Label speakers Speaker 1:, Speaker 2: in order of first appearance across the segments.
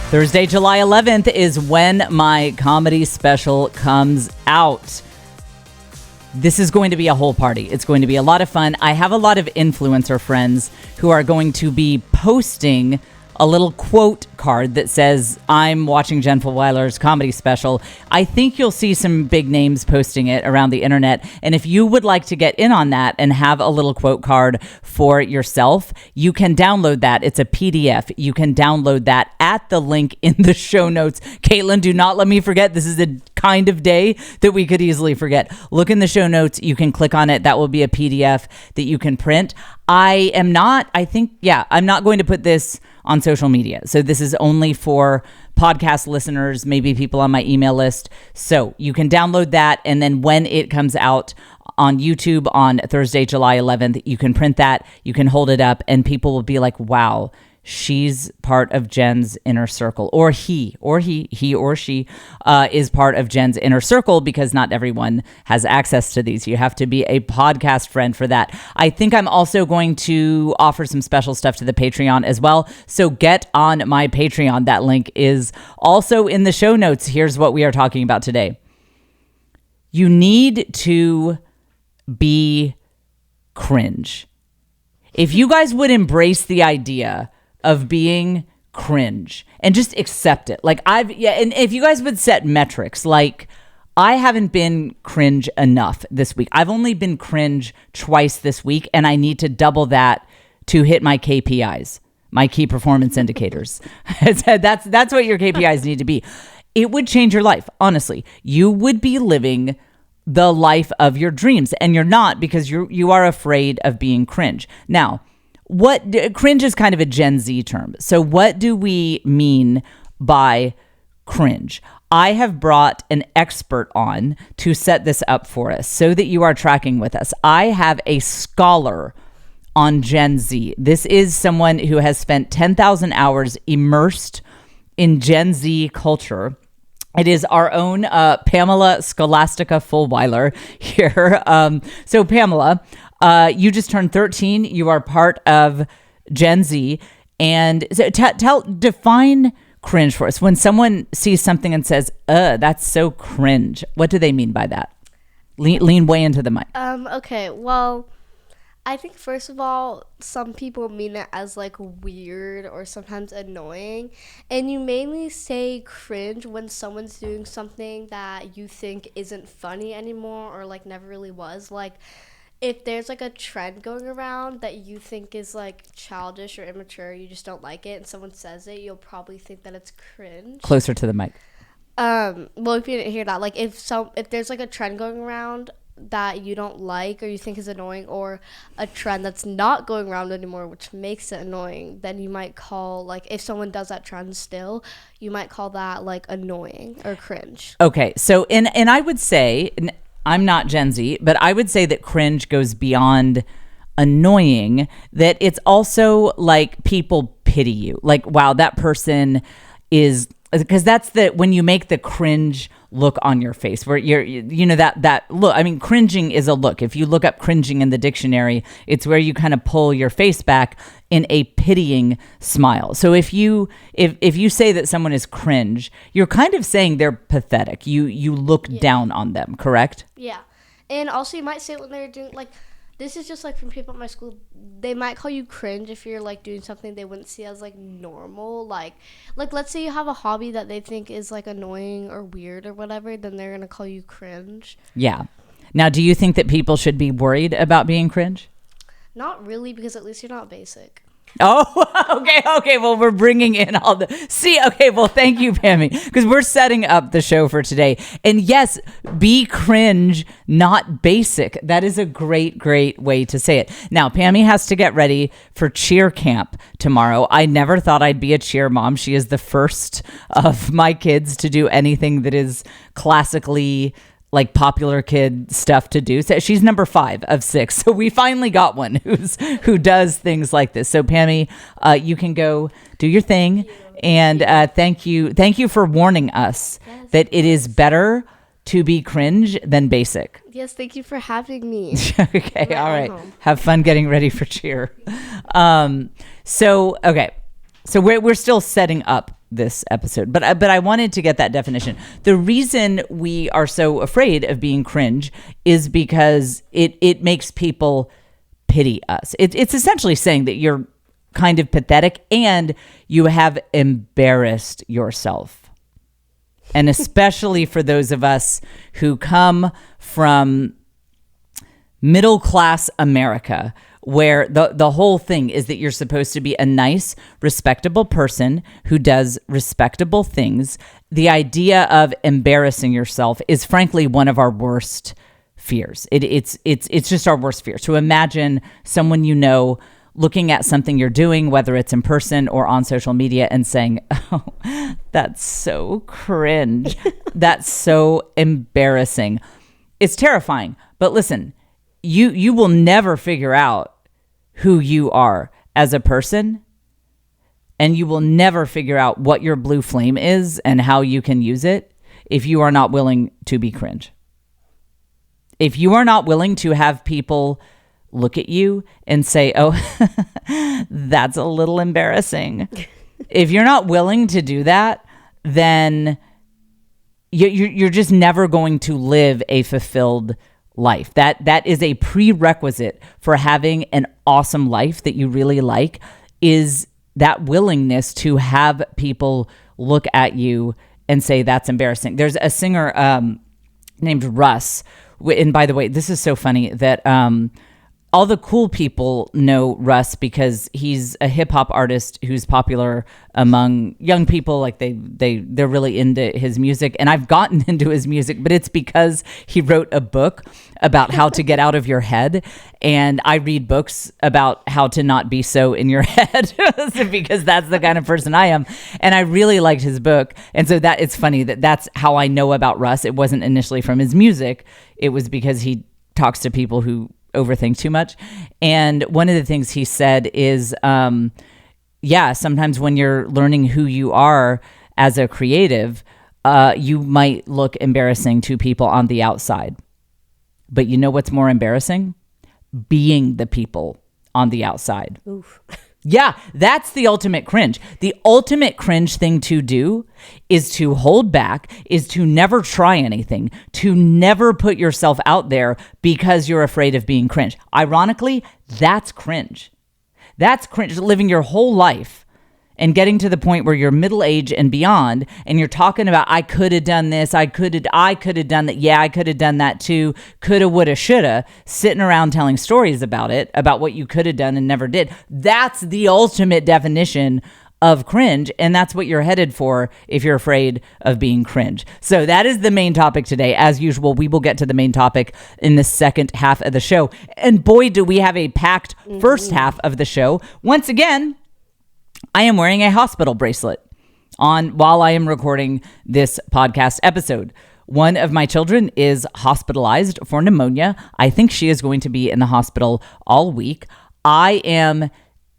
Speaker 1: Thursday, July 11th is when my comedy special comes out. This is going to be a whole party. It's going to be a lot of fun. I have a lot of influencer friends who are going to be posting a little quote card that says, I'm watching Jen Fulwiler's comedy special. I think you'll see some big names posting it around the internet. And if you would like to get in on that and have a little quote card for yourself, you can download that. It's a PDF. You can download that at the link in the show notes. Caitlin, do not let me forget. This is the kind of day that we could easily forget. Look in the show notes. You can click on it. That will be a PDF that you can print. I'm not going to put this on social media. So this is only for podcast listeners, maybe people on my email list. So you can download that. And then when it comes out on YouTube on Thursday, July 11th, you can print that, you can hold it up, and people will be like, wow, she's part of Jen's inner circle, or he or she is part of Jen's inner circle, because not everyone has access to these. You have to be a podcast friend for that. I think I'm also going to offer some special stuff to the Patreon as well. So get on my Patreon. That link is also in the show notes. Here's what we are talking about today. You need to be cringe. If you guys would embrace the idea of being cringe and just accept it. And if you guys would set metrics, like, I haven't been cringe enough this week. I've only been cringe twice this week, and I need to double that to hit my KPIs, my key performance indicators. That's what your KPIs need to be. It would change your life. Honestly, you would be living the life of your dreams, and you're not, because you are afraid of being cringe. Now, cringe is kind of a Gen Z term. So what do we mean by cringe? I have brought an expert on to set this up for us so that you are tracking with us. I have a scholar on Gen Z. This is someone who has spent 10,000 hours immersed in Gen Z culture. It is our own Pamela Scholastica Fulwiler here. So Pamela, you just turned 13. You are part of Gen Z. And so define cringe for us. When someone sees something and says, that's so cringe, what do they mean by that? Lean way into the mic.
Speaker 2: Okay, well, I think first of all, some people mean it as like weird or sometimes annoying. And you mainly say cringe when someone's doing something that you think isn't funny anymore or like never really was. Like, if there's like a trend going around that you think is like childish or immature, you just don't like it, and someone says it, you'll probably think that it's cringe.
Speaker 1: Closer to the mic.
Speaker 2: Well, if you didn't hear that, like if there's like a trend going around that you don't like or you think is annoying, or a trend that's not going around anymore which makes it annoying, then you might call, like, if someone does that trend still, you might call that like annoying or cringe.
Speaker 1: Okay, so and I would say, I'm not Gen Z, but I would say that cringe goes beyond annoying, that it's also like people pity you. Like, wow, that person is, because that's when you make the cringe look on your face, where that look. I mean, cringing is a look. If you look up cringing in the dictionary, it's where you kind of pull your face back in a pitying smile. So if you say that someone is cringe, you're kind of saying they're pathetic. You look down on them, correct?
Speaker 2: Yeah. And also you might say it when they're doing, like, this is just like from people at my school, they might call you cringe if you're like doing something they wouldn't see as like normal. Like let's say you have a hobby that they think is like annoying or weird or whatever, then they're going to call you cringe.
Speaker 1: Yeah. Now, do you think that people should be worried about being cringe?
Speaker 2: Not really, because at least you're not basic.
Speaker 1: Oh, okay. Well, we're bringing in all the... See, okay, well, thank you, Pammy, because we're setting up the show for today. And yes, be cringe, not basic. That is a great, great way to say it. Now, Pammy has to get ready for cheer camp tomorrow. I never thought I'd be a cheer mom. She is the first of my kids to do anything that is classically like popular kid stuff to do. So she's number 5 of 6. So we finally got one who does things like this. So Pammy, you can go do your thing. And thank you for warning us that it is better to be cringe than basic.
Speaker 2: Yes, thank you for having me.
Speaker 1: Okay, all right. Have fun getting ready for cheer. So we're still setting up this episode, but I wanted to get that definition. The reason we are so afraid of being cringe is because it makes people pity us. It's essentially saying that you're kind of pathetic and you have embarrassed yourself. And especially for those of us who come from middle class America, where the whole thing is that you're supposed to be a nice, respectable person who does respectable things. The idea of embarrassing yourself is frankly one of our worst fears. It's just our worst fear. To imagine someone you know looking at something you're doing, whether it's in person or on social media, and saying, "Oh, that's so cringe. That's so embarrassing." It's terrifying. But listen, you will never figure out who you are as a person, and you will never figure out what your blue flame is and how you can use it if you are not willing to be cringe. If you are not willing to have people look at you and say, "Oh, that's a little embarrassing." If you're not willing to do that, then you're just never going to live a fulfilled life. That is a prerequisite for having an awesome life that you really like, is that willingness to have people look at you and say that's embarrassing. There's a singer named Russ, and by the way, this is so funny that all the cool people know Russ because he's a hip hop artist who's popular among young people. Like they're really into his music, and I've gotten into his music, but it's because he wrote a book about how to get out of your head. And I read books about how to not be so in your head because that's the kind of person I am. And I really liked his book. And so that it's funny that's how I know about Russ. It wasn't initially from his music. It was because he talks to people who overthink too much. And one of the things he said is, sometimes when you're learning who you are as a creative, you might look embarrassing to people on the outside. But you know what's more embarrassing? Being the people on the outside.
Speaker 3: Oof.
Speaker 1: Yeah, that's the ultimate cringe. The ultimate cringe thing to do is to hold back, is to never try anything, to never put yourself out there because you're afraid of being cringe. Ironically, that's cringe. That's cringe, living your whole life and getting to the point where you're middle-aged and beyond, and you're talking about, I could have done this, I could have done that, yeah, I could have done that too, coulda, woulda, shoulda, sitting around telling stories about it, about what you could have done and never did. That's the ultimate definition of cringe, and that's what you're headed for if you're afraid of being cringe. So that is the main topic today. As usual, we will get to the main topic in the second half of the show. And boy, do we have a packed first half of the show. Once again, I am wearing a hospital bracelet on while I am recording this podcast episode. One of my children is hospitalized for pneumonia. I think she is going to be in the hospital all week. I am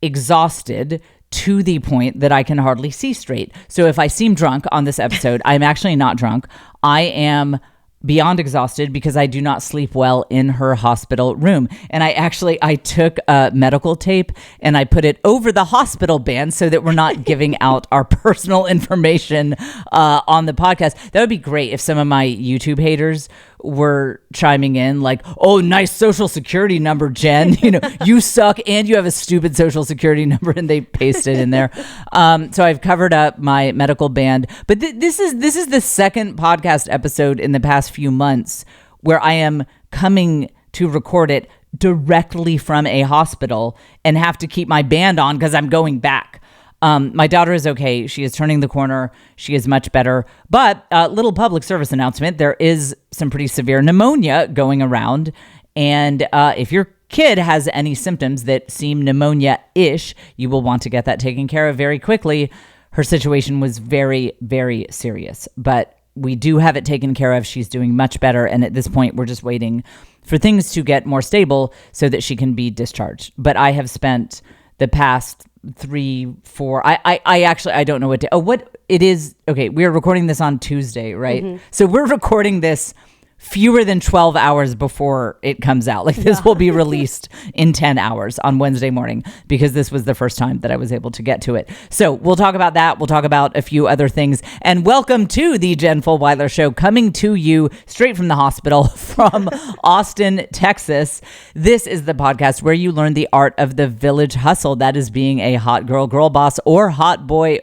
Speaker 1: exhausted to the point that I can hardly see straight. So if I seem drunk on this episode, I'm actually not drunk. I am beyond exhausted because I do not sleep well in her hospital room. And I took medical tape and I put it over the hospital band so that we're not giving out our personal information on the podcast. That would be great if some of my YouTube haters were chiming in like, "Oh, nice social security number, Jen. You know, you suck and you have a stupid social security number," and they paste it in there. So I've covered up my medical band. But this is the second podcast episode in the past few months where I am coming to record it directly from a hospital and have to keep my band on because I'm going back. My daughter is okay. She is turning the corner. She is much better. But little public service announcement, there is some pretty severe pneumonia going around. And if your kid has any symptoms that seem pneumonia-ish, you will want to get that taken care of very quickly. Her situation was very, very serious. But we do have it taken care of. She's doing much better. And at this point, we're just waiting for things to get more stable so that she can be discharged. But I have spent the past 3-4 I don't know what it is. Okay, we're recording this on Tuesday, right? Mm-hmm. So we're recording this fewer than 12 hours before it comes out. Like this will be released in 10 hours on Wednesday morning because this was the first time that I was able to get to it. So we'll talk about that. We'll talk about a few other things. And welcome to the Jen Fulwiler Show, coming to you straight from the hospital from Austin, Texas. This is the podcast where you learn the art of the village hustle. That is being a hot girl boss or hot boy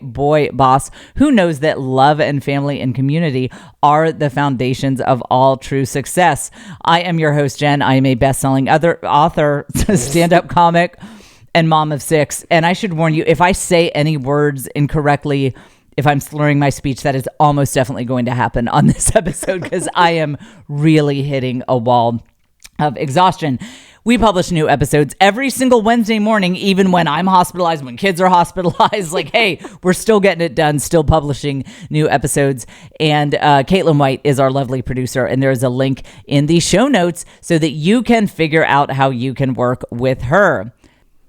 Speaker 1: boss who knows that love and family and community are the foundations of all true success. I am your host, Jen. I am a best-selling author, stand-up comic, and mom of 6. And I should warn you, if I say any words incorrectly, if I'm slurring my speech, that is almost definitely going to happen on this episode because I am really hitting a wall of exhaustion. We publish new episodes every single Wednesday morning, even when I'm hospitalized, when kids are hospitalized. Like, hey, we're still getting it done, still publishing new episodes. And Caitlin White is our lovely producer. And there's a link in the show notes so that you can figure out how you can work with her.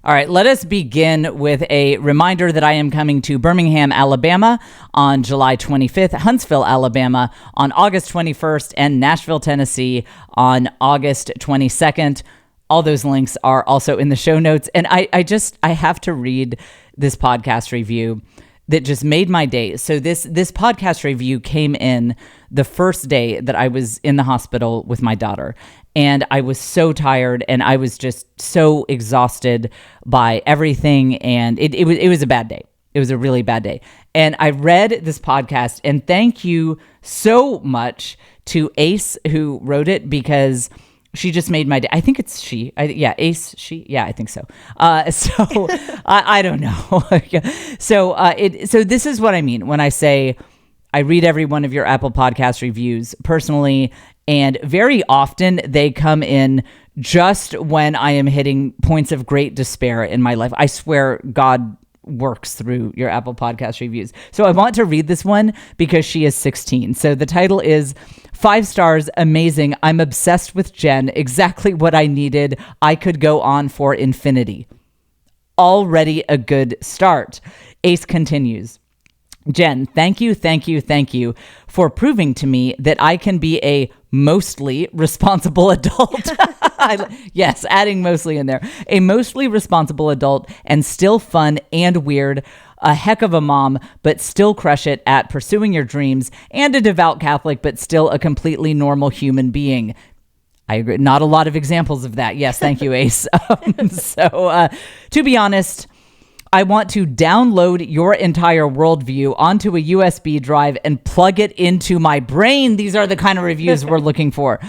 Speaker 1: All right, let us begin with a reminder that I am coming to Birmingham, Alabama on July 25th, Huntsville, Alabama on August 21st, and Nashville, Tennessee on August 22nd. All those links are also in the show notes. And I have to read this podcast review that just made my day. So this podcast review came in the first day that I was in the hospital with my daughter. And I was so tired and I was just so exhausted by everything. And it was a bad day. It was a really bad day. And I read this podcast, and thank you so much to Ace who wrote it, because she just made my day. I think it's she. Ace, she. Yeah, I think so. I don't know. So this is what I mean when I say I read every one of your Apple Podcast reviews personally, and very often they come in just when I am hitting points of great despair in my life. I swear God works through your Apple Podcast reviews. So I want to read this one because she is 16. So the title is 5 stars, amazing. I'm obsessed with Jen. Exactly what I needed. I could go on for infinity. Already a good start. Ace continues. Jen, thank you for proving to me that I can be a mostly responsible adult. Yes, adding mostly in there. A mostly responsible adult and still fun and weird. A heck of a mom, but still crush it at pursuing your dreams, and a devout Catholic, but still a completely normal human being. I agree. Not a lot of examples of that. Yes, thank you, Ace. To be honest, I want to download your entire worldview onto a USB drive and plug it into my brain. These are the kind of reviews we're looking for.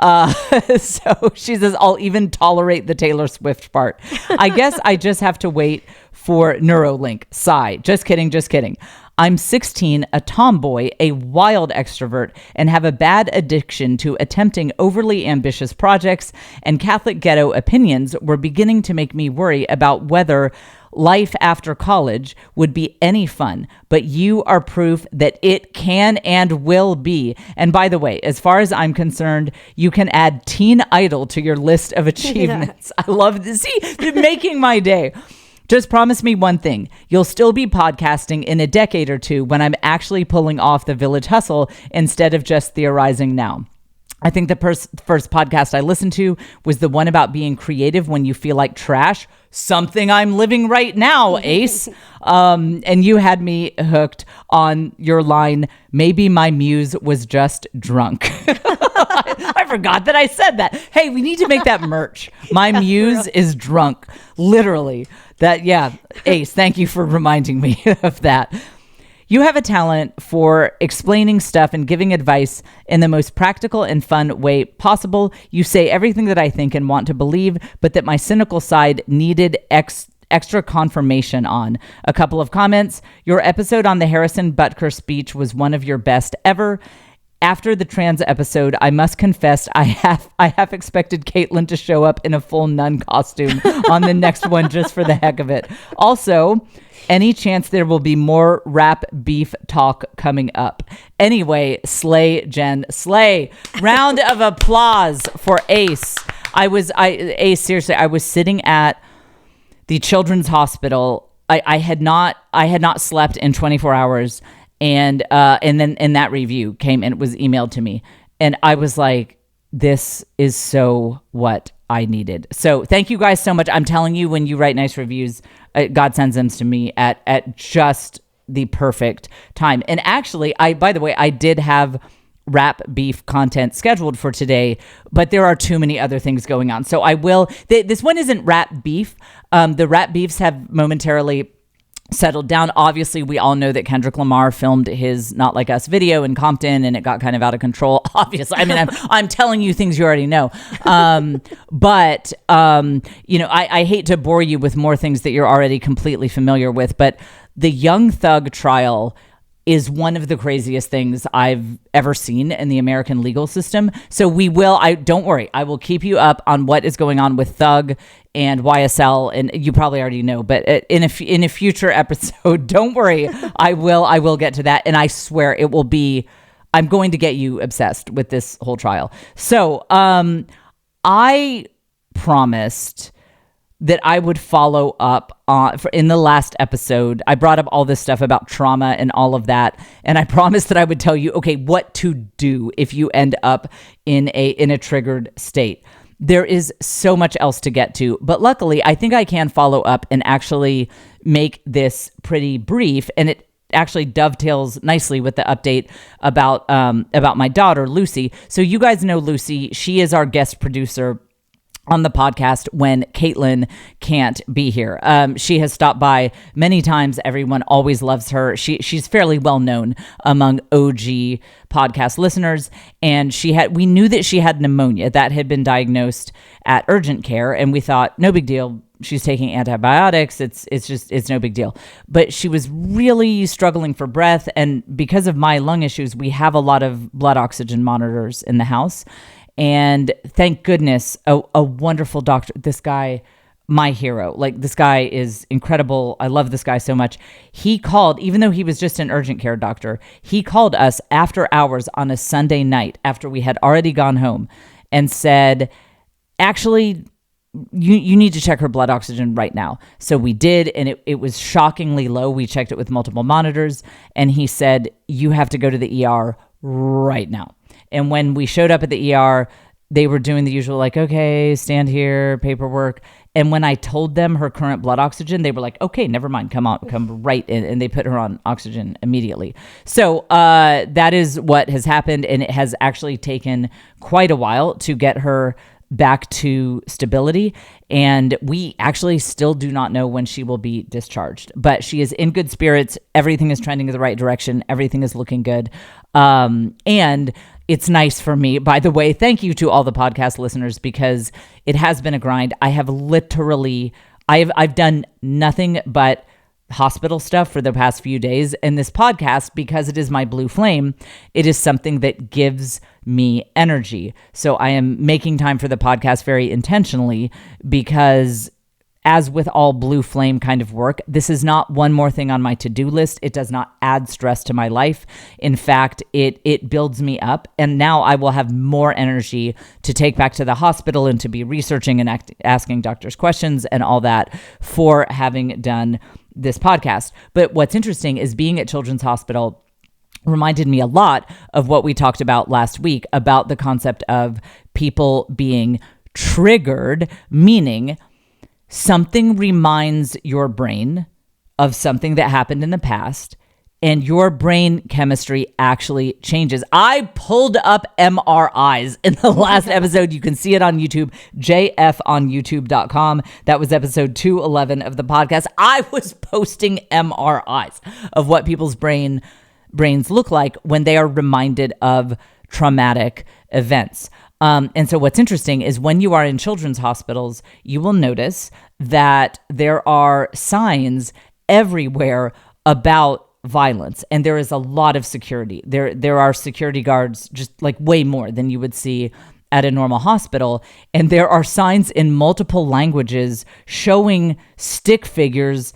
Speaker 1: So she says, I'll even tolerate the Taylor Swift part. I guess I just have to wait for Neuralink. Sigh. Just kidding. I'm 16, a tomboy, a wild extrovert, and have a bad addiction to attempting overly ambitious projects, and Catholic ghetto opinions were beginning to make me worry about whether life after college would be any fun, but you are proof that it can and will be. And by the way, as far as I'm concerned, you can add Teen Idol to your list of achievements. Yeah. I love this. See, you're making my day. Just promise me one thing. You'll still be podcasting in a decade or two when I'm actually pulling off the village hustle instead of just theorizing now. I think the first podcast I listened to was the one about being creative when you feel like trash. Something I'm living right now, Ace. And you had me hooked on your line, maybe my muse was just drunk. I forgot that I said that. Hey, we need to make that merch. My muse is drunk. Literally. Ace, thank you for reminding me of that. You have a talent for explaining stuff and giving advice in the most practical and fun way possible. You say everything that I think and want to believe, but that my cynical side needed extra confirmation on. A couple of comments. Your episode on the Harrison Butker speech was one of your best ever. After the trans episode, I must confess I have expected Caitlin to show up in a full nun costume on the next one just for the heck of it. Also, any chance there will be more rap beef talk coming up? Anyway, slay, Jen, slay. Round of applause for Ace. Ace, seriously, I was sitting at the Children's Hospital. I had not slept in 24 hours. And then that review came and it was emailed to me. And I was like, this is so what I needed. So thank you guys so much. I'm telling you, when you write nice reviews, God sends them to me at just the perfect time. And actually, by the way, I did have rap beef content scheduled for today, but there are too many other things going on. So I will, this one isn't rap beef. The rap beefs have momentarily settled down. Obviously, we all know that Kendrick Lamar filmed his Not Like Us video in Compton, and it got kind of out of control. Obviously, I mean, I'm telling you things you already know. But I hate to bore you with more things that you're already completely familiar with, but the Young Thug trial is one of the craziest things I've ever seen in the American legal system. So don't worry, I will keep you up on what is going on with Thug and YSL, and you probably already know, but in a future episode, don't worry, I will get to that, and I swear it will be, I'm going to get you obsessed with this whole trial. So I promised that I would follow up in the last episode. I brought up all this stuff about trauma and all of that, and I promised that I would tell you, okay, what to do if you end up in a triggered state. There is so much else to get to, but luckily I think I can follow up and actually make this pretty brief, and it actually dovetails nicely with the update about my daughter, Lucy. So you guys know Lucy. She is our guest producer on the podcast when Caitlin can't be here. She has stopped by many times. Everyone always loves her. She's fairly well known among OG podcast listeners. And we knew that she had pneumonia that had been diagnosed at urgent care. And we thought, no big deal. She's taking antibiotics. It's no big deal. But she was really struggling for breath. And because of my lung issues, we have a lot of blood oxygen monitors in the house. And thank goodness, a wonderful doctor, this guy, my hero, like this guy is incredible. I love this guy so much. He called, even though he was just an urgent care doctor, he called us after hours on a Sunday night after we had already gone home and said, actually, you need to check her blood oxygen right now. So we did, and it was shockingly low. We checked it with multiple monitors, and he said, you have to go to the ER right now. And when we showed up at the ER, they were doing the usual, like, okay, stand here, paperwork. And when I told them her current blood oxygen, they were like, okay, never mind, come right in. And they put her on oxygen immediately. So that is what has happened. And it has actually taken quite a while to get her back to stability. And we actually still do not know when she will be discharged. But she is in good spirits. Everything is trending in the right direction. Everything is looking good. And it's nice for me, by the way, thank you to all the podcast listeners, because it has been a grind. I have literally, I've done nothing but hospital stuff for the past few days. And this podcast, because it is my blue flame, it is something that gives me energy. So I am making time for the podcast very intentionally, because as with all blue flame kind of work, this is not one more thing on my to-do list. It does not add stress to my life. In fact, it builds me up. And now I will have more energy to take back to the hospital and to be researching and asking doctors questions and all that for having done this podcast. But what's interesting is being at Children's Hospital reminded me a lot of what we talked about last week about the concept of people being triggered, meaning something reminds your brain of something that happened in the past, and your brain chemistry actually changes. I pulled up MRIs in the last episode. You can see it on YouTube, jfonyoutube.com. That was episode 211 of the podcast. I was posting MRIs of what people's brains look like when they are reminded of traumatic events. And so what's interesting is when you are in children's hospitals, you will notice that there are signs everywhere about violence, and there is a lot of security. There are security guards, just like way more than you would see at a normal hospital. And there are signs in multiple languages showing stick figures,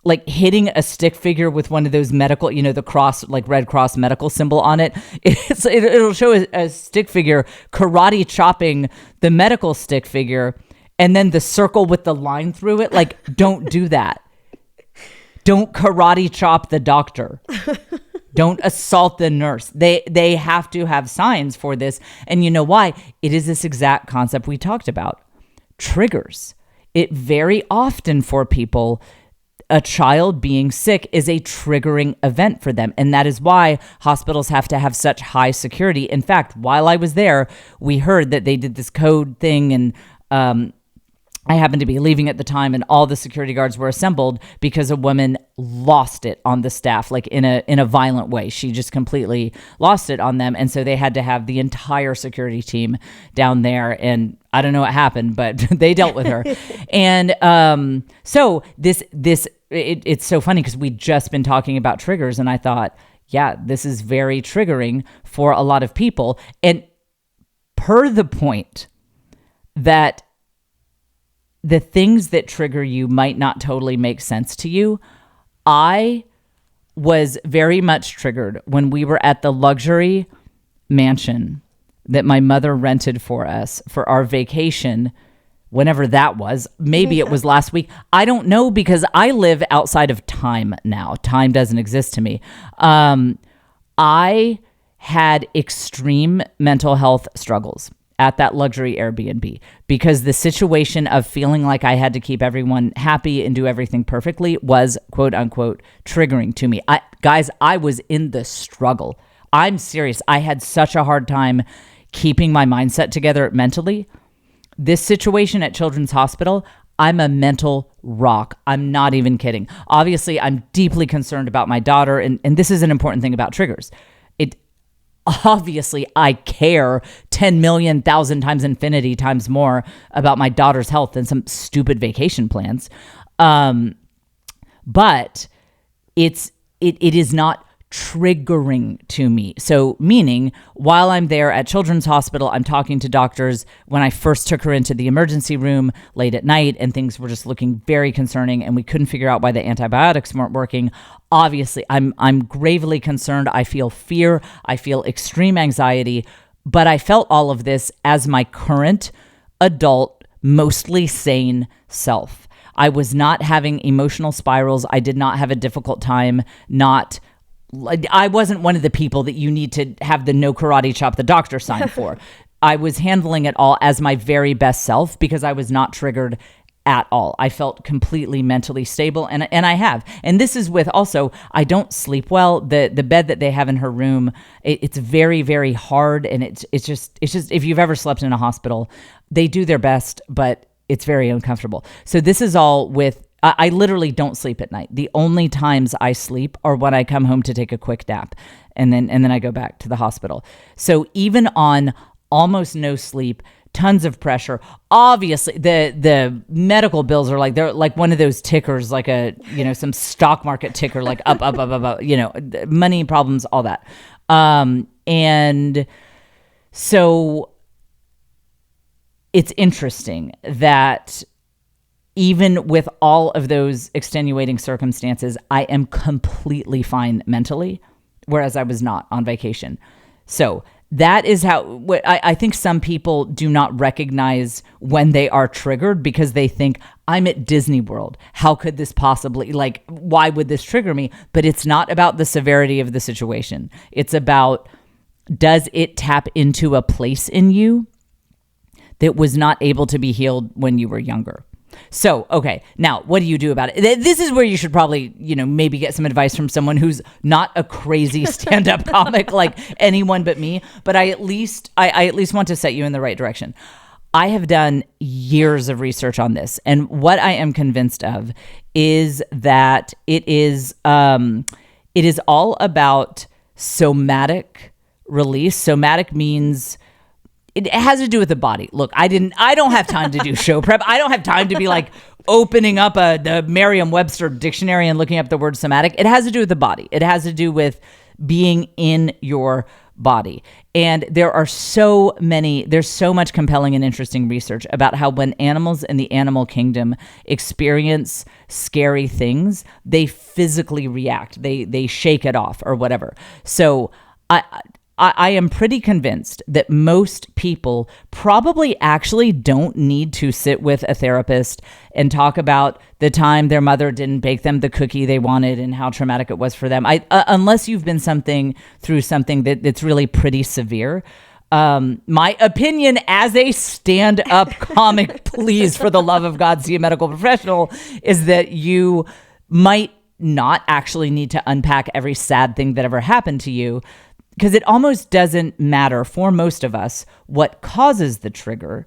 Speaker 1: like hitting a stick figure with one of those medical, the cross, like Red Cross medical symbol on it. It'll show a stick figure karate chopping the medical stick figure, and then the circle with the line through it. Like, don't do that. Don't karate chop the doctor. Don't assault the nurse. They have to have signs for this. And you know why? It is this exact concept we talked about. Triggers. It very often for people, a child being sick is a triggering event for them. And that is why hospitals have to have such high security. In fact, while I was there, we heard that they did this code thing, and I happened to be leaving at the time, and all the security guards were assembled because a woman lost it on the staff, like in a violent way. She just completely lost it on them. And so they had to have the entire security team down there. And I don't know what happened, but they dealt with her. And so it's so funny because we'd just been talking about triggers, and I thought, yeah, this is very triggering for a lot of people. And per the point that the things that trigger you might not totally make sense to you, I was very much triggered when we were at the luxury mansion that my mother rented for us for our vacation, whenever that was. Maybe it was last week. I don't know, because I live outside of time now. Time doesn't exist to me. I had extreme mental health struggles at that luxury Airbnb, because the situation of feeling like I had to keep everyone happy and do everything perfectly was, quote unquote, triggering to me. Guys, I was in the struggle. I'm serious. I had such a hard time keeping my mindset together mentally. This situation at Children's Hospital, I'm a mental rock. I'm not even kidding. Obviously, I'm deeply concerned about my daughter, and this is an important thing about triggers. Obviously, I care 10 million, 1,000 times infinity times more about my daughter's health than some stupid vacation plans. But it is not triggering to me. So meaning, while I'm there at Children's Hospital, I'm talking to doctors. When I first took her into the emergency room late at night and things were just looking very concerning and we couldn't figure out why the antibiotics weren't working, obviously I'm gravely concerned. I feel fear. I feel extreme anxiety. But I felt all of this as my current adult, mostly sane self. I was not having emotional spirals. I did not have a difficult time I wasn't one of the people that you need to have the no karate chop the doctor sign for. I was handling it all as my very best self because I was not triggered at all. I felt completely mentally stable, and I have. And this is with also, I don't sleep well. The bed that they have in her room, it's very, very hard, and it's just if you've ever slept in a hospital, they do their best, but it's very uncomfortable. So this is all with. I literally don't sleep at night. The only times I sleep are when I come home to take a quick nap, and then I go back to the hospital. So even on almost no sleep, tons of pressure. Obviously, the medical bills are they're like one of those tickers, like some stock market ticker, like up, money problems, all that. And so it's interesting that even with all of those extenuating circumstances, I am completely fine mentally, whereas I was not on vacation. So that is how I think some people do not recognize when they are triggered because they think, I'm at Disney World. How could this possibly, why would this trigger me? But it's not about the severity of the situation. It's about, does it tap into a place in you that was not able to be healed when you were younger? So, okay, now what do you do about it? This is where you should probably, maybe get some advice from someone who's not a crazy stand-up comic like anyone but me. But I at least want to set you in the right direction. I have done years of research on this, and what I am convinced of is that it is all about somatic release. Somatic means it has to do with the body. Look, I don't have time to do show prep. I don't have time to be opening up the Merriam-Webster dictionary and looking up the word somatic. It has to do with the body. It has to do with being in your body. And there's so much compelling and interesting research about how when animals in the animal kingdom experience scary things, they physically react. They shake it off or whatever. So I am pretty convinced that most people probably actually don't need to sit with a therapist and talk about the time their mother didn't bake them the cookie they wanted and how traumatic it was for them. Unless you've been through something that's really pretty severe. My opinion as a stand-up comic, please, for the love of God, see a medical professional, is that you might not actually need to unpack every sad thing that ever happened to you, because it almost doesn't matter for most of us what causes the trigger.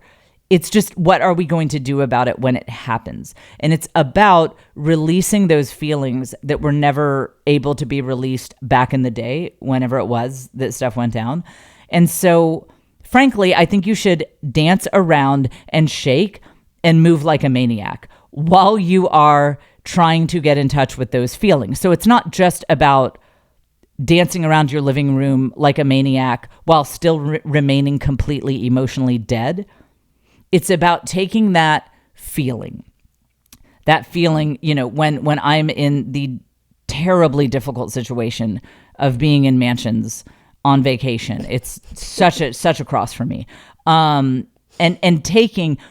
Speaker 1: It's just, what are we going to do about it when it happens? And it's about releasing those feelings that were never able to be released back in the day, whenever it was that stuff went down. And so, frankly, I think you should dance around and shake and move like a maniac while you are trying to get in touch with those feelings. So it's not just about dancing around your living room like a maniac while still remaining completely emotionally dead. It's about taking that feeling, when I'm in the terribly difficult situation of being in mansions on vacation. It's such a cross for me. And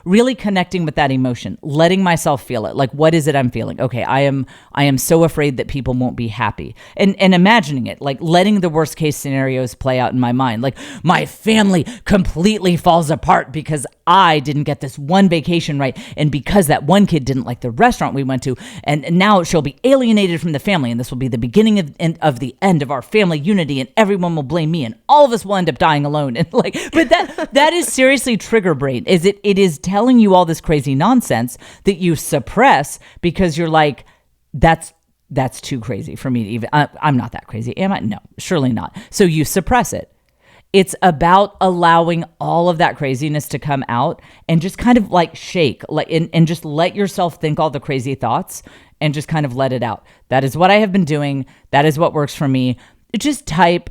Speaker 1: really connecting with that emotion, letting myself feel it. Like, what is it I'm feeling? Okay, I am so afraid that people won't be happy. And imagining it, like letting the worst case scenarios play out in my mind. Like, my family completely falls apart because I didn't get this one vacation right, and because that one kid didn't like the restaurant we went to, and now she'll be alienated from the family, and this will be the beginning of the end of our family unity, and everyone will blame me, and all of us will end up dying alone. And but that is seriously trigger brain. It is telling you all this crazy nonsense that you suppress because you're like, that's too crazy for me to even. I'm not that crazy, am I? No, surely not. So you suppress it. It's about allowing all of that craziness to come out and just kind of like shake, and just let yourself think all the crazy thoughts and just kind of let it out. That is what I have been doing. That is what works for me. Just type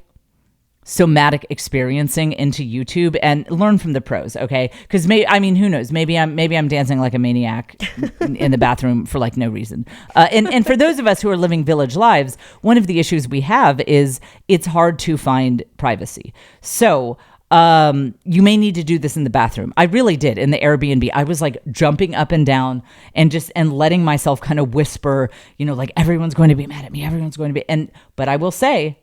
Speaker 1: somatic experiencing into YouTube and learn from the pros, okay? Because who knows? Maybe I'm dancing like a maniac in the bathroom for like no reason. And for those of us who are living village lives, one of the issues we have is it's hard to find privacy. So you may need to do this in the bathroom. I really did in the Airbnb. I was like jumping up and down and letting myself kind of whisper, like everyone's going to be mad at me. Everyone's going to be, but I will say,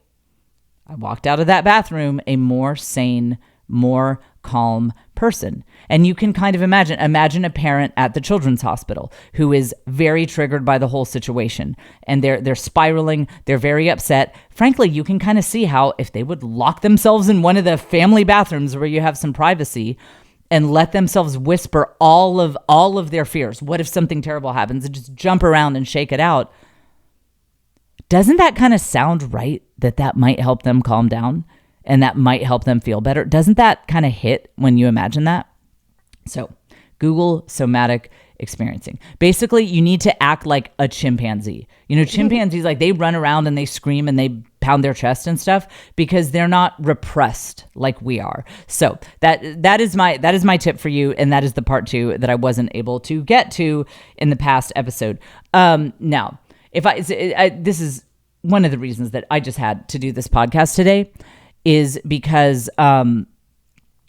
Speaker 1: I walked out of that bathroom a more sane, more calm person. And you can kind of imagine a parent at the children's hospital who is very triggered by the whole situation, and they're spiraling, they're very upset. Frankly, you can kind of see how if they would lock themselves in one of the family bathrooms where you have some privacy and let themselves whisper all of their fears. What if something terrible happens? And just jump around and shake it out. Doesn't that kind of sound right, that might help them calm down and that might help them feel better? Doesn't that kind of hit when you imagine that? So Google somatic experiencing. Basically, you need to act like a chimpanzee. Chimpanzees, like, they run around and they scream and they pound their chest and stuff because they're not repressed like we are. So that is my tip for you, and that is the part 2 that I wasn't able to get to in the past episode. Now, this is one of the reasons that I just had to do this podcast today, is because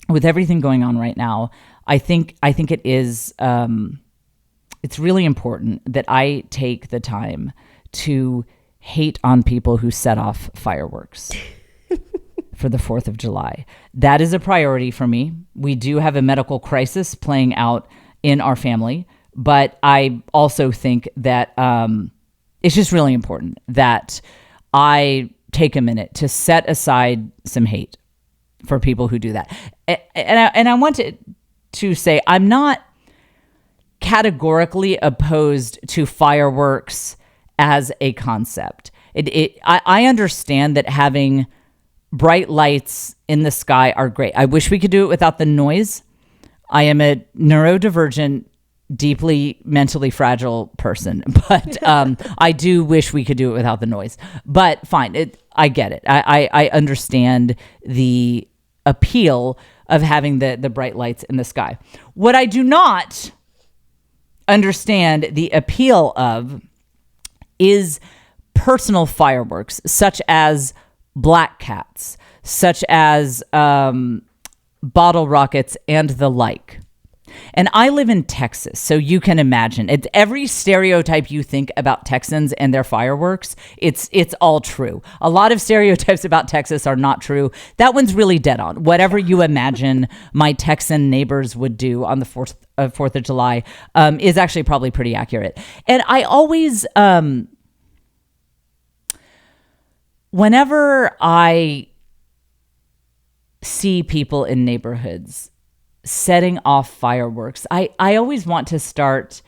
Speaker 1: with everything going on right now, I think it is it's really important that I take the time to hate on people who set off fireworks for the 4th of July. That is a priority for me. We do have a medical crisis playing out in our family, but I also think that it's just really important that I take a minute to set aside some hate for people who do that. And I want to say, I'm not categorically opposed to fireworks as a concept. I understand that having bright lights in the sky are great. I wish we could do it without the noise. I am a neurodivergent, deeply mentally fragile person, but I do wish we could do it without the noise. But fine, I get it. I understand the appeal of having the bright lights in the sky. What I do not understand the appeal of is personal fireworks, such as black cats, such as bottle rockets and the like. And I live in Texas, so you can imagine it. Every stereotype you think about Texans and their fireworks, it's all true. A lot of stereotypes about Texas are not true. That one's really dead on. Whatever you imagine my Texan neighbors would do on the 4th of July is actually probably pretty accurate. And I always, whenever I see people in neighborhoods setting off fireworks, I always want to start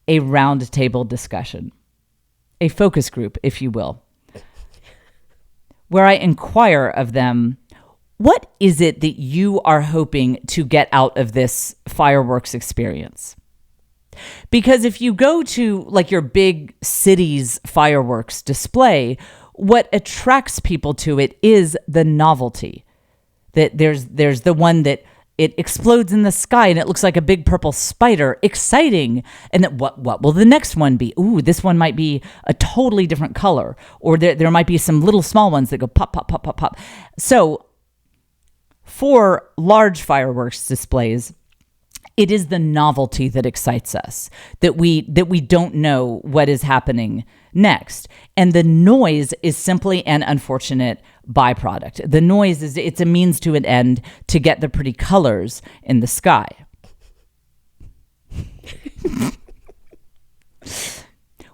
Speaker 1: a round table discussion, a focus group, if you will, where I inquire of them, what is it that you are hoping to get out of this fireworks experience? Because if you go to like your big city's fireworks display, what attracts people to it is the novelty. That there's the one that it explodes in the sky and it looks like a big purple spider. Exciting. And then what will the next one be? Ooh, this one might be a totally different color. Or there might be some little small ones that go pop, pop, pop, pop, pop. So for large fireworks displays, it is the novelty that excites us, that we don't know what is happening next. And the noise is simply an unfortunate byproduct. The noise it's a means to an end to get the pretty colors in the sky.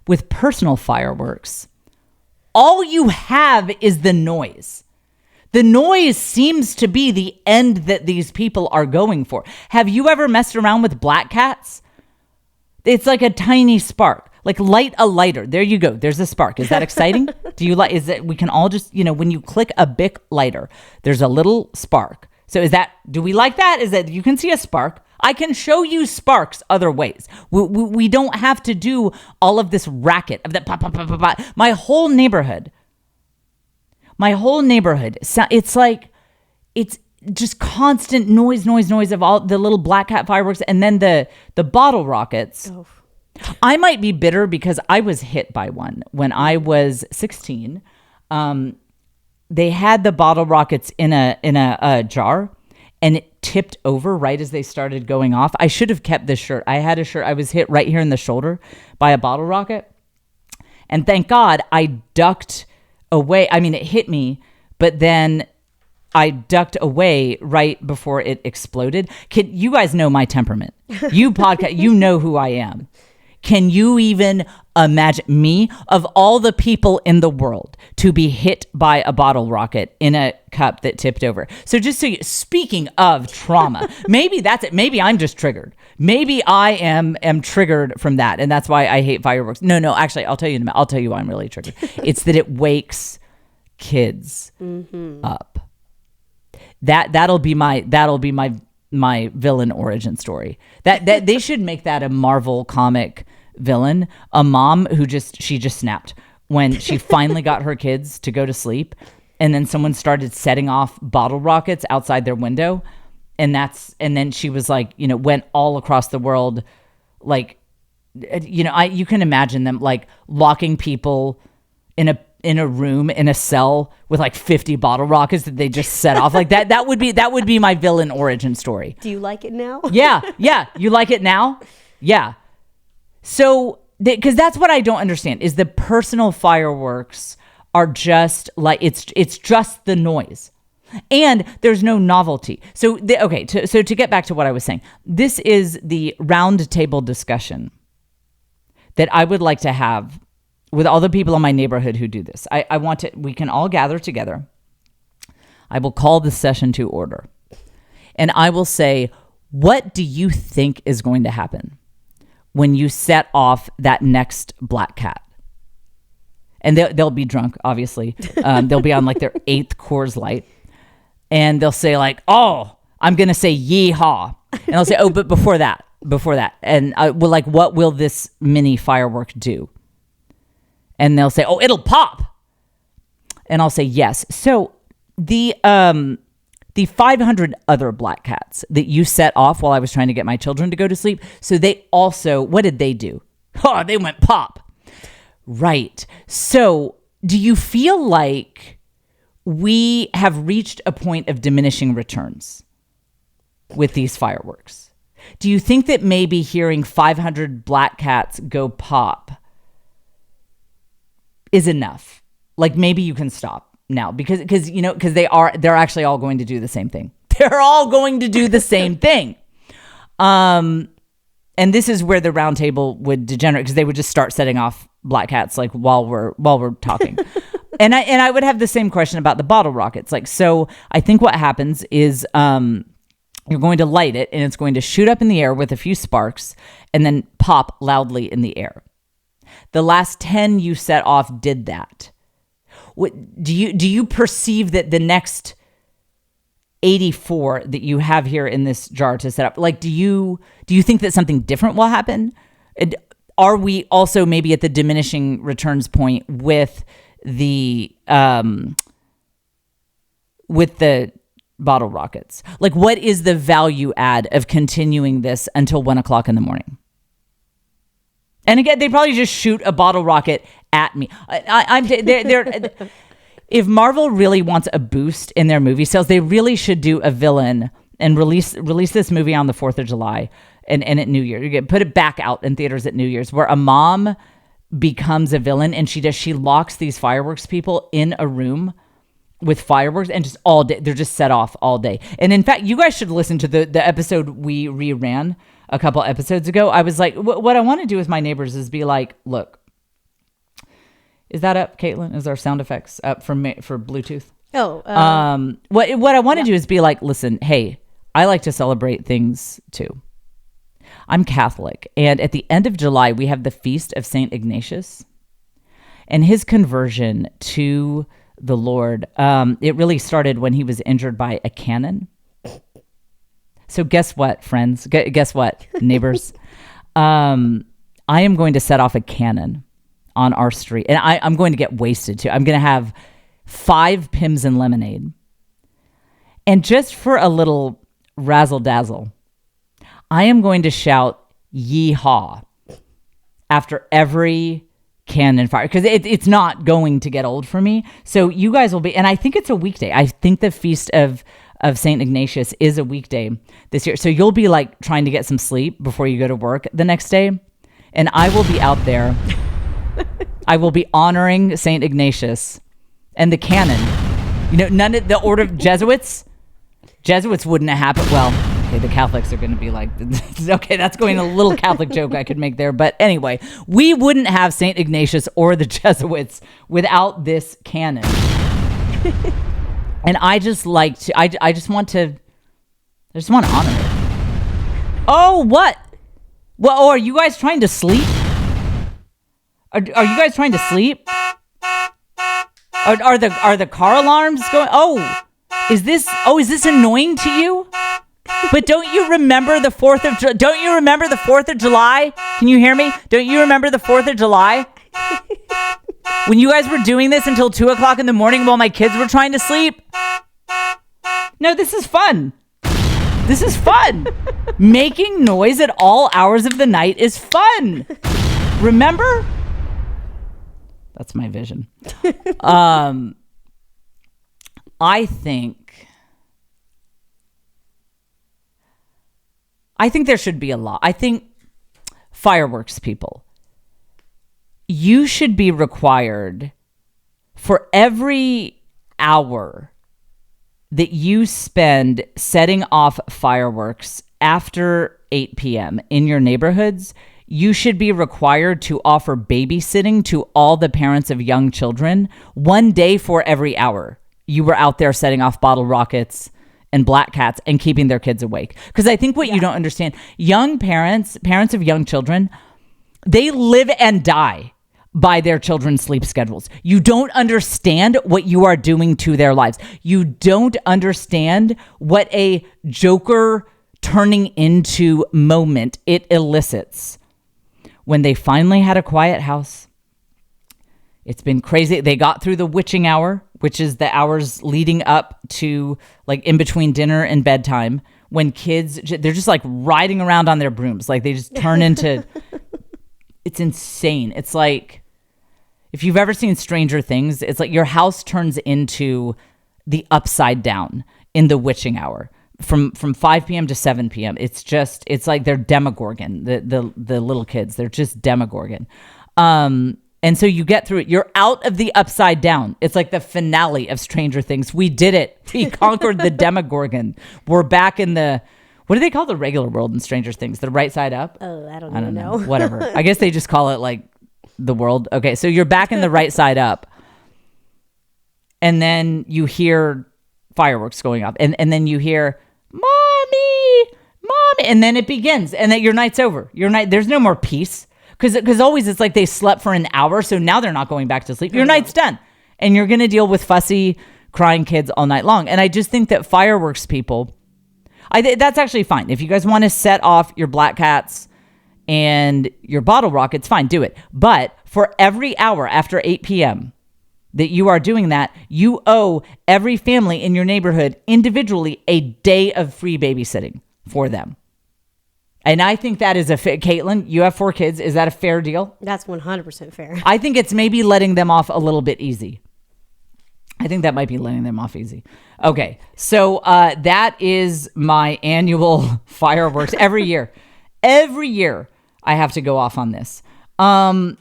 Speaker 1: With personal fireworks, all you have is the noise. The noise seems to be the end that these people are going for. Have you ever messed around with black cats? It's like a tiny spark. Like light a lighter. There you go. There's a spark. Is that exciting? Do you like, is it, we can all just, when you click a Bic lighter, there's a little spark. So do we like that? Is that you can see a spark? I can show you sparks other ways. We don't have to do all of this racket of that pop, pop, pop, pop, pop. My whole neighborhood, it's like, it's just constant noise of all the little black cat fireworks. And then the bottle rockets. Oh. I might be bitter because I was hit by one when I was 16. They had the bottle rockets in a jar, and it tipped over right as they started going off. I should have kept this shirt. I had a shirt. I was hit right here in the shoulder by a bottle rocket, and thank God I ducked away. I mean, it hit me, but then I ducked away right before it exploded. You guys know my temperament. You know who I am. Can you even imagine me, of all the people in the world, to be hit by a bottle rocket in a cup that tipped over? So speaking of trauma, maybe that's it. Maybe I'm just triggered. Maybe I am triggered from that. And that's why I hate fireworks. No, actually, I'll tell you why I'm really triggered. It's that it wakes kids up. That'll be my villain origin story. That they should make that a Marvel comic villain, a mom who just snapped when she finally got her kids to go to sleep, and then someone started setting off bottle rockets outside their window, and then she was like, went all across the world, like, you can imagine them like locking people in a room, in a cell with like 50 bottle rockets that they just set off like that. That would be my villain origin story.
Speaker 3: Do you like it now?
Speaker 1: Yeah. You like it now? Yeah. So, because that's what I don't understand is the personal fireworks are just like, it's just the noise. And there's no novelty. So, so to get back to what I was saying, this is the round table discussion that I would like to have with all the people in my neighborhood who do this. We can all gather together. I will call the session to order. And I will say, what do you think is going to happen when you set off that next black cat? And they'll be drunk, obviously. They'll be on like their 8th Coors Light. And they'll say like, oh, I'm going to say yeehaw. And I'll say, oh, but before that. And what will this mini firework do? And they'll say, oh, it'll pop. And I'll say, yes. So the 500 other black cats that you set off while I was trying to get my children to go to sleep, so they also, what did they do? Oh, they went pop. Right. So do you feel like we have reached a point of diminishing returns with these fireworks. Do you think that maybe hearing 500 black cats go pop is enough? Like maybe you can stop now because they're actually all going to do the same thing. They're all going to do the same thing. And this is where the round table would degenerate because they would just start setting off black cats like while we're talking. And I would have the same question about the bottle rockets. Like, so I think what happens is you're going to light it and it's going to shoot up in the air with a few sparks and then pop loudly in the air. The last 10 you set off did that. What do you perceive that the next 84 that you have here in this jar to set up, like do you think that something different will happen? And are we also maybe at the diminishing returns point with the bottle rockets? Like what is the value add of continuing this until 1 o'clock in the morning? And again, they probably just shoot a bottle rocket at me. If Marvel really wants a boost in their movie sales, they really should do a villain and release this movie on the 4th of July and at New Year. You get put it back out in theaters at New Year's, where a mom becomes a villain and she locks these fireworks people in a room with fireworks and just all day they're just set off all day. And in fact, you guys should listen to the episode we reran a couple episodes ago. I was like, what I want to do with my neighbors is be like, look, is that up, Caitlin? Is our sound effects up for Bluetooth?
Speaker 2: Oh,
Speaker 1: what I want to do is be like, listen, hey, I like to celebrate things too. I'm Catholic, and at the end of July we have the feast of Saint Ignatius, and his conversion to the Lord. It really started when he was injured by a cannon. So guess what, friends? Guess what, neighbors? I am going to set off a cannon on our street, and I'm going to get wasted too. I'm going to have 5 Pims and lemonade, and just for a little razzle dazzle, I am going to shout "Yeehaw" after every cannon fire because it's not going to get old for me. So you guys will be, and I think it's a weekday. I think the feast of Saint Ignatius is a weekday this year. So you'll be like trying to get some sleep before you go to work the next day, and I will be out there. I will be honoring Saint Ignatius and the cannon. You know, none of the order of Jesuits wouldn't have happened. Well, okay, the Catholics are going to be like, okay, that's going a little Catholic joke I could make there. But anyway, we wouldn't have Saint Ignatius or the Jesuits without this cannon. And I just like to, I just want to honor it. Oh, what? Well, are you guys trying to sleep? Are you guys trying to sleep? Are the car alarms going? Is this annoying to you? But don't you remember the 4th of July? Don't you remember the 4th of July? Can you hear me? Don't you remember the 4th of July? When you guys were doing this until 2 o'clock in the morning while my kids were trying to sleep? No, this is fun. This is fun. Making noise at all hours of the night is fun. Remember? That's my vision. I think there should be a law. I think fireworks people, you should be required for every hour that you spend setting off fireworks after 8 p.m. in your neighborhoods, you should be required to offer babysitting to all the parents of young children 1 day for every hour you were out there setting off bottle rockets and black cats and keeping their kids awake. Because I think what you don't understand, young parents of young children, they live and die by their children's sleep schedules. You don't understand what you are doing to their lives. You don't understand what a Joker turning into moment it elicits. When they finally had a quiet house, it's been crazy. They got through the witching hour, which is the hours leading up to like in between dinner and bedtime, when kids, they're just like riding around on their brooms. Like they just turn into, it's insane. It's like, if you've ever seen Stranger Things, it's like your house turns into the upside down in the witching hour from 5 p.m. to 7 p.m. It's like they're Demogorgon, the little kids. They're just Demogorgon. And so you get through it. You're out of the upside down. It's like the finale of Stranger Things. We did it. We conquered the Demogorgon. We're back in the, what do they call the regular world in Stranger Things? The right side up?
Speaker 2: Oh, I don't know.
Speaker 1: Whatever. I guess they just call it like the world. Okay, so you're back in the right side up. And then you hear fireworks going off. And then you hear, Mommy. And then it begins. And then your night's over. There's no more peace. Because always it's like they slept for an hour, so now they're not going back to sleep. Your night's done. And you're going to deal with fussy, crying kids all night long. And I just think that fireworks people, that's actually fine. If you guys want to set off your black cats and your bottle rockets, fine, do it. But for every hour after 8 p.m. that you are doing that, you owe every family in your neighborhood individually a day of free babysitting for them. And I think that is Caitlin, you have 4 kids. Is that a fair deal?
Speaker 2: That's 100% fair.
Speaker 1: I think it's maybe letting them off a little bit easy. I think that might be letting them off easy. Okay. So that is my annual fireworks every year. Every year I have to go off on this.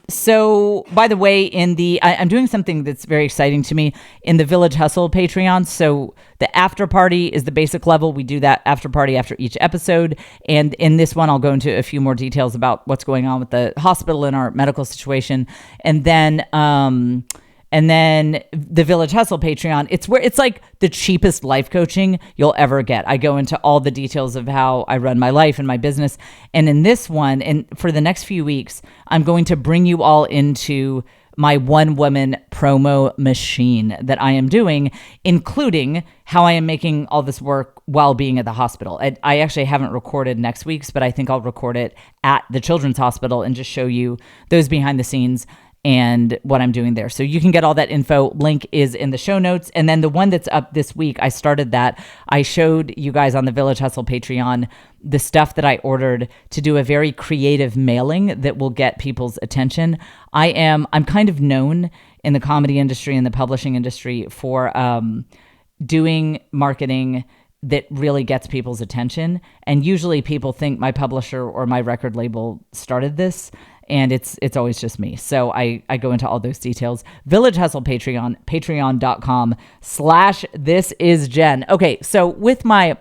Speaker 1: So by the way, I'm doing something that's very exciting to me in the Village Hustle Patreon. So the after party is the basic level. We do that after party after each episode. And in this one, I'll go into a few more details about what's going on with the hospital and our medical situation. And then the Village Hustle Patreon, it's like the cheapest life coaching you'll ever get. I go into all the details of how I run my life and my business. And in this one, and for the next few weeks, I'm going to bring you all into my one-woman promo machine that I am doing, including how I am making all this work while being at the hospital. I actually haven't recorded next week's, but I think I'll record it at the Children's Hospital and just show you those behind the scenes and what I'm doing there. So you can get all that info. Link is in the show notes. And then the one that's up this week, I started that. I showed you guys on the Village Hustle Patreon the stuff that I ordered to do a very creative mailing that will get people's attention. I'm kind of known in the comedy industry and the publishing industry for doing marketing that really gets people's attention. And usually people think my publisher or my record label started this. And it's always just me. So I go into all those details. Village Hustle Patreon, patreon.com/thisisjen. Okay, so with my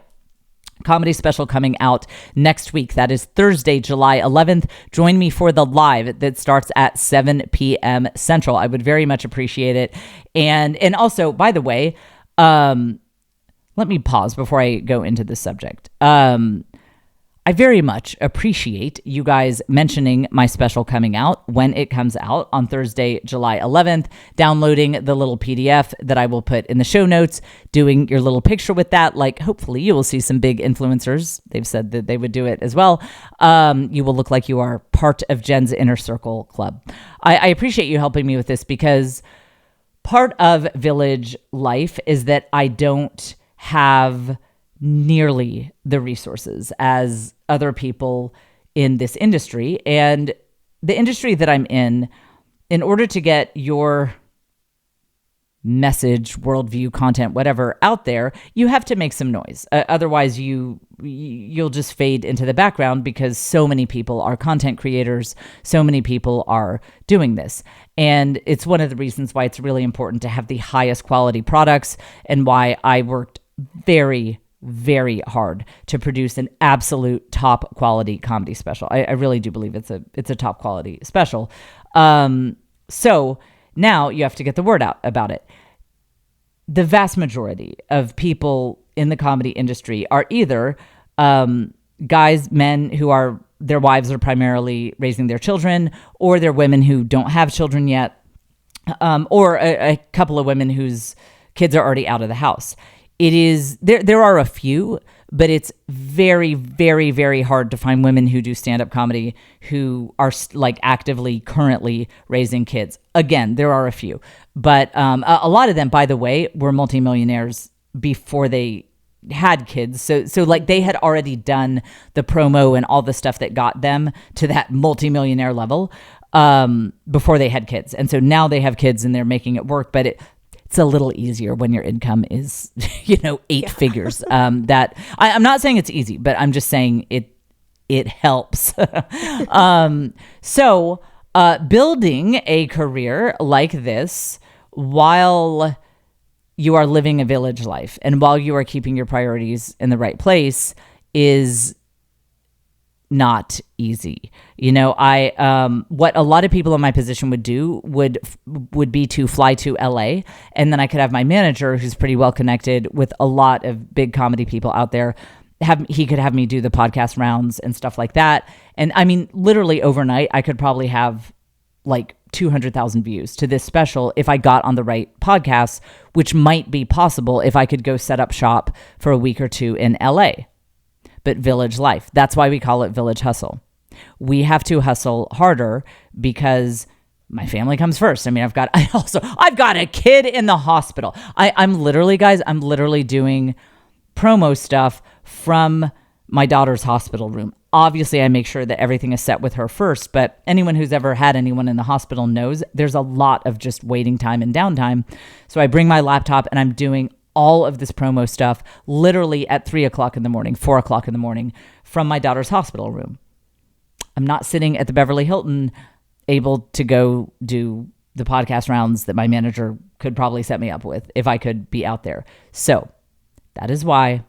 Speaker 1: comedy special coming out next week, that is Thursday, July 11th, join me for the live that starts at 7 p.m. Central. I would very much appreciate it. And also, by the way, let me pause before I go into this subject. I very much appreciate you guys mentioning my special coming out when it comes out on Thursday, July 11th, downloading the little PDF that I will put in the show notes, doing your little picture with that. Like, hopefully you will see some big influencers. They've said that they would do it as well. You will look like you are part of Jen's Inner Circle Club. I appreciate you helping me with this because part of Village life is that I don't have nearly the resources as other people in this industry. And the industry that I'm in order to get your message, worldview, content, whatever out there, you have to make some noise. Otherwise, you'll just fade into the background because so many people are content creators. So many people are doing this. And it's one of the reasons why it's really important to have the highest quality products and why I worked very, very hard to produce an absolute top quality comedy special. I really do believe it's a top quality special. So now you have to get the word out about it. The vast majority of people in the comedy industry are either men who their wives are primarily raising their children, or they're women who don't have children yet, or a couple of women whose kids are already out of the house. It is there are a few, but it's very, very, very hard to find women who do stand-up comedy who are like actively currently raising kids. Again, there are a few, but a lot of them, by the way, were multimillionaires before they had kids. So like they had already done the promo and all the stuff that got them to that multimillionaire level before they had kids. And so now they have kids and they're making it work, but it's it's a little easier when your income is, eight figures. That I'm not saying it's easy, but I'm just saying it helps. So building a career like this while you are living a village life and while you are keeping your priorities in the right place is not easy. What a lot of people in my position would do would be to fly to LA, and then I could have my manager, who's pretty well connected with a lot of big comedy people out there, he could have me do the podcast rounds and stuff like that. And I mean, literally overnight, I could probably have like 200,000 views to this special if I got on the right podcasts, which might be possible if I could go set up shop for a week or two in LA. But village life, that's why we call it village hustle. We have to hustle harder because my family comes first. I mean, I've got a kid in the hospital. I'm literally doing promo stuff from my daughter's hospital room. Obviously, I make sure that everything is set with her first, but anyone who's ever had anyone in the hospital knows there's a lot of just waiting time and downtime. So I bring my laptop and I'm doing all of this promo stuff literally at 3 o'clock in the morning, 4 o'clock in the morning from my daughter's hospital room. I'm not sitting at the Beverly Hilton able to go do the podcast rounds that my manager could probably set me up with if I could be out there. So that is why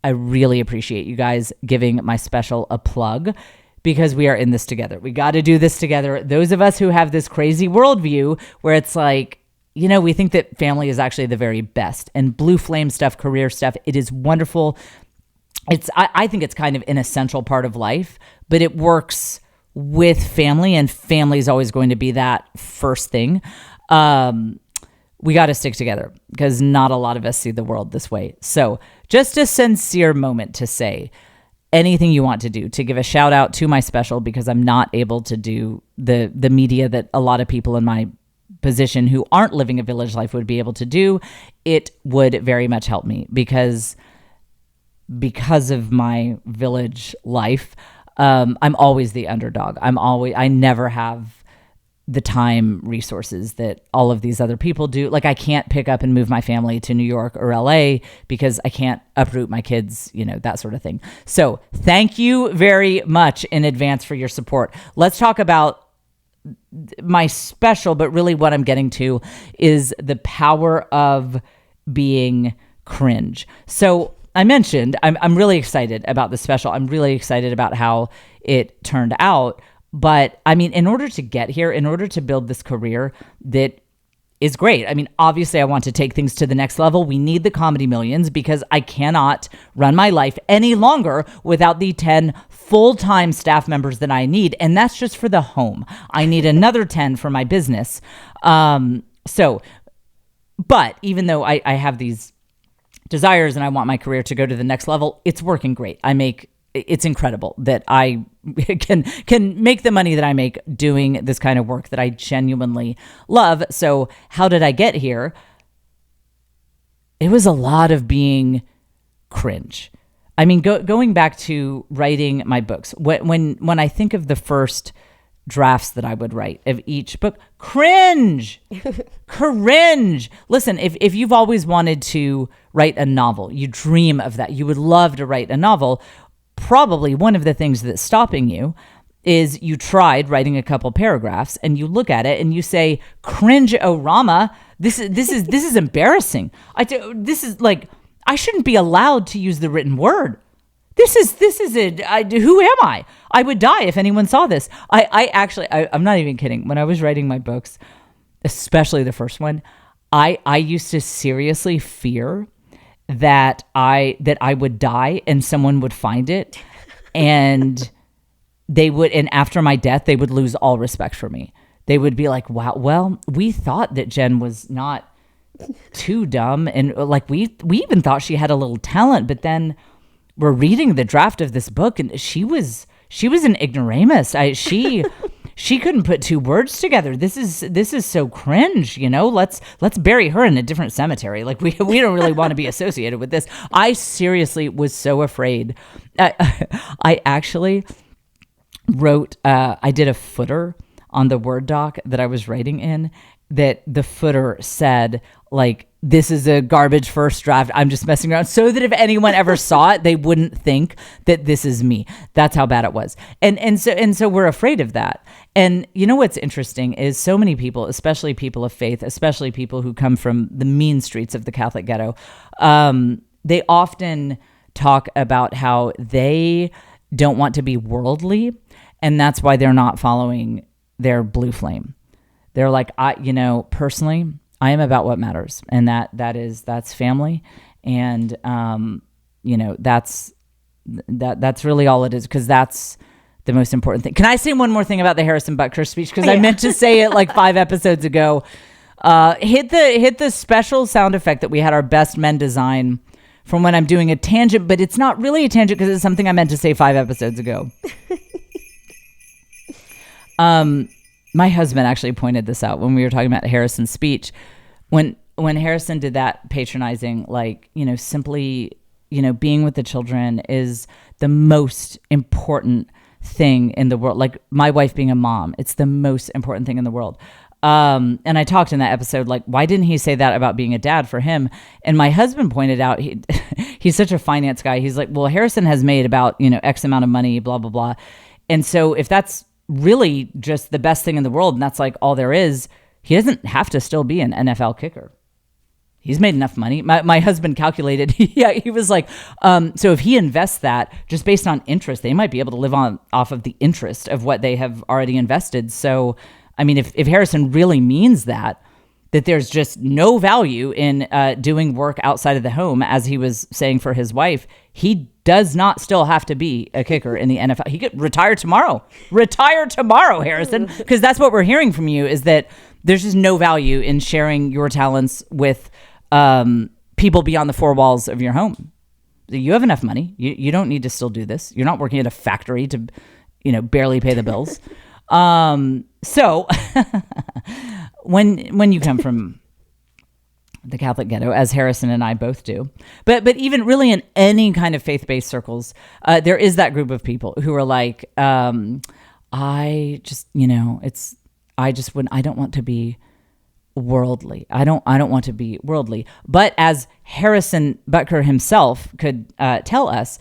Speaker 1: I really appreciate you guys giving my special a plug, because we are in this together. We got to do this together. Those of us who have this crazy worldview where it's like, we think that family is actually the very best, and blue flame stuff, career stuff, it is wonderful. I think it's kind of an essential part of life, but it works with family, and family is always going to be that first thing. We got to stick together because not a lot of us see the world this way. So just a sincere moment to say anything you want to do, to give a shout out to my special, because I'm not able to do the media that a lot of people in my position who aren't living a village life would be able to do. It would very much help me because of my village life. I'm always the underdog. I never have the time resources that all of these other people do. Like, I can't pick up and move my family to New York or LA because I can't uproot my kids, that sort of thing. So thank you very much in advance for your support. Let's talk about my special, but really what I'm getting to is the power of being cringe. So I mentioned, I'm really excited about the special. I'm really excited about how it turned out. But I mean, in order to get here, in order to build this career that is great. I mean, obviously I want to take things to the next level. We need the comedy millions because I cannot run my life any longer without the 10 full-time staff members that I need. And that's just for the home. I need another 10 for my business. But even though I have these desires and I want my career to go to the next level, it's working great. It's incredible that I can make the money that I make doing this kind of work that I genuinely love. So how did I get here? It was a lot of being cringe. I mean, going back to writing my books, when I think of the first drafts that I would write of each book, cringe. Listen, if you've always wanted to write a novel, you dream of that, you would love to write a novel, probably one of the things that's stopping you is you tried writing a couple paragraphs and you look at it and you say, cringe-o-rama, this is embarrassing. This is like, I shouldn't be allowed to use the written word. This is it. Who am I? I would die if anyone saw this. I'm not even kidding. When I was writing my books, especially the first one, I used to seriously fear that I would die and someone would find it and and after my death, they would lose all respect for me. They would be like, wow, well, we thought that Jen was not too dumb. And like, we even thought she had a little talent, but then we're reading the draft of this book and she was an ignoramus. She couldn't put two words together. This is so cringe, let's bury her in a different cemetery. Like we don't really want to be associated with this. I seriously was so afraid. I actually wrote, I did a footer on the Word doc that I was writing in that the footer said, like, this is a garbage first draft. I'm just messing around so that if anyone ever saw it, they wouldn't think that this is me. That's how bad it was. And so we're afraid of that. And you know what's interesting is so many people, especially people of faith, especially people who come from the mean streets of the Catholic ghetto, they often talk about how they don't want to be worldly, and that's why they're not following their blue flame. They're like, personally, I am about what matters, and that's family, and that's really all it is, because that's the most important thing. Can I say one more thing about the Harrison Butker speech? Because I meant to say it like 5 episodes ago. Hit the special sound effect that we had our best men design from when I'm doing a tangent, but it's not really a tangent because it's something I meant to say 5 episodes ago. My husband actually pointed this out when we were talking about Harrison's speech. When Harrison did that patronizing, simply, being with the children is the most important thing in the world. Like my wife being a mom, it's the most important thing in the world. And I talked in that episode, like, why didn't he say that about being a dad for him? And my husband pointed out, he's such a finance guy. He's like, well, Harrison has made about, X amount of money, blah, blah, blah. And so if that's really just the best thing in the world, and that's like all there is, he doesn't have to still be an NFL kicker. He's made enough money. My husband calculated, he was like, so if he invests that just based on interest, they might be able to live off of the interest of what they have already invested. So, I mean, if Harrison really means that there's just no value in doing work outside of the home, as he was saying for his wife, he does not still have to be a kicker in the NFL. He could retire tomorrow. Retire tomorrow, Harrison, because that's what we're hearing from you, is that there's just no value in sharing your talents with people beyond the 4 walls of your home. You have enough money. You don't need to still do this. You're not working at a factory to, barely pay the bills. So when you come from the Catholic ghetto, as Harrison and I both do, but even really in any kind of faith-based circles, there is that group of people who are like, I don't want to be worldly. I don't want to be worldly. But as Harrison Butker himself could tell us,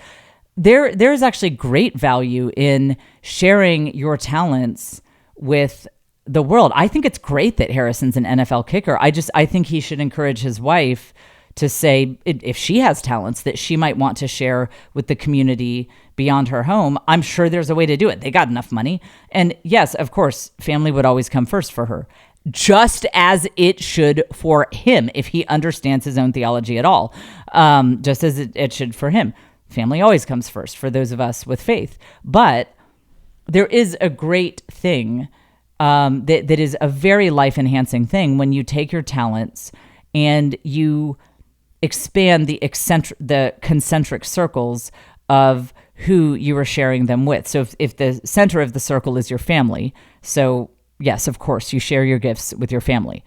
Speaker 1: there's actually great value in sharing your talents with the world. I think it's great that Harrison's an NFL kicker. I think he should encourage his wife to say, if she has talents that she might want to share with the community beyond her home, I'm sure there's a way to do it. They got enough money. And yes, of course, family would always come first for her, just as it should for him if he understands his own theology at all, just as it should for him. Family always comes first for those of us with faith. But there is a great thing that is a very life-enhancing thing when you take your talents and you expand the concentric circles of who you are sharing them with. So if the center of the circle is your family, so yes, of course, you share your gifts with your family.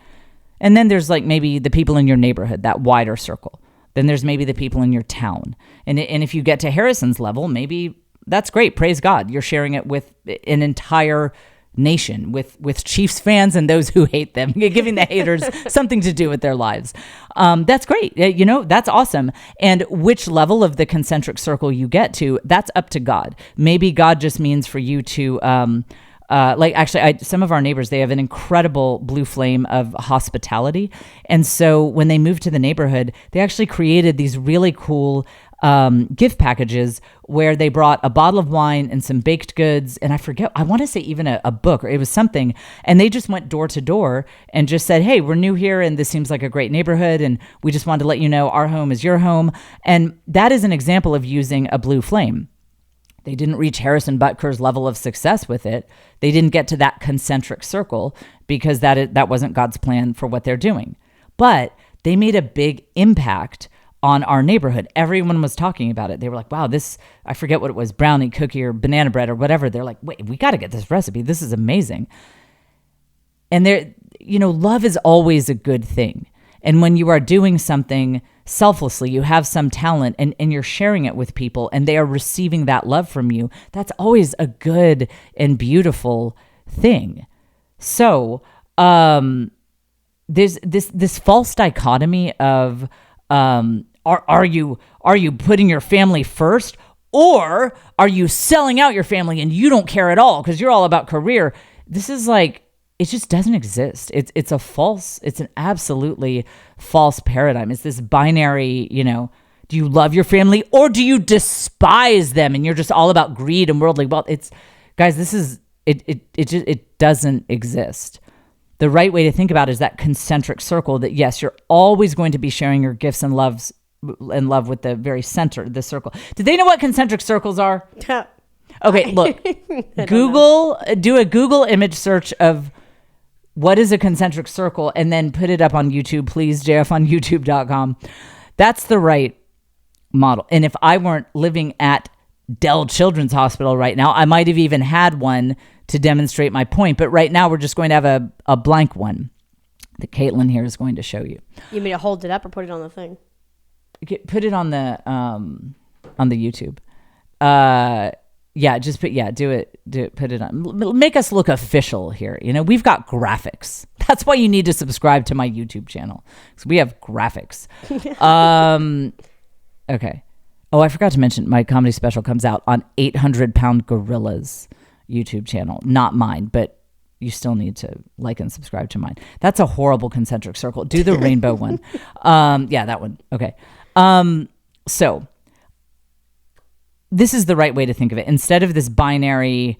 Speaker 1: And then there's like maybe the people in your neighborhood, that wider circle. Then there's maybe the people in your town. And if you get to Harrison's level, maybe that's great. Praise God. You're sharing it with an entire nation, with Chiefs fans and those who hate them, giving the haters something to do with their lives. That's great. That's awesome. And which level of the concentric circle you get to, that's up to God. Maybe God just means for you to, some of our neighbors, they have an incredible blue flame of hospitality. And so when they moved to the neighborhood, they actually created these really cool gift packages where they brought a bottle of wine and some baked goods. And I want to say even a book, or it was something. And they just went door to door and just said, hey, we're new here and this seems like a great neighborhood. And we just wanted to let you know our home is your home. And that is an example of using a blue flame. They didn't reach Harrison Butker's level of success with it. They didn't get to that concentric circle because that wasn't God's plan for what they're doing. But they made a big impact on our neighborhood. Everyone was talking about it. They were like, wow, this, I forget what it was, brownie, cookie, or banana bread or whatever. They're like, wait, we got to get this recipe. This is amazing. And love is always a good thing. And when you are doing something selflessly, you have some talent and you're sharing it with people and they are receiving that love from you, that's always a good and beautiful thing. So there's this false dichotomy of are you putting your family first, or are you selling out your family and you don't care at all because you're all about career? This is like, it just doesn't exist. It's an absolutely false paradigm. It's this binary, do you love your family or do you despise them and you're just all about greed and worldly wealth? It doesn't exist. The right way to think about it is that concentric circle that, yes, you're always going to be sharing your gifts and love with the very center, the circle. Do they know what concentric circles are? Okay, look, do a Google image search of what is a concentric circle and then put it up on YouTube, please, jfonyoutube.com. That's the right model. And if I weren't living at Dell Children's Hospital right now, I might have even had one to demonstrate my point. But right now we're just going to have a blank one that Caitlin here is going to show you.
Speaker 3: You mean to hold it up or put it on the thing?
Speaker 1: Put it on the YouTube. Do it, put it on. Make us look official here. We've got graphics. That's why you need to subscribe to my YouTube channel, because we have graphics. Okay. Oh, I forgot to mention my comedy special comes out on 800 Pound Gorilla's YouTube channel. Not mine, but you still need to like and subscribe to mine. That's a horrible concentric circle. Do the rainbow one. Yeah, that one. Okay. So this is the right way to think of it. Instead of this binary,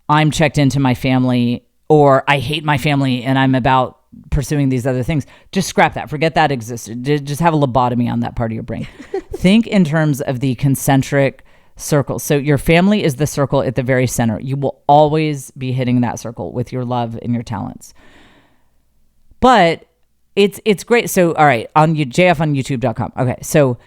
Speaker 1: I'm checked into my family, or I hate my family and I'm about pursuing these other things, just scrap that. Forget that existed. Just have a lobotomy on that part of your brain. Think in terms of the concentric circle. So your family is the circle at the very center. You will always be hitting that circle with your love and your talents. But it's great. So, all right, on jfonyoutube.com. Okay, so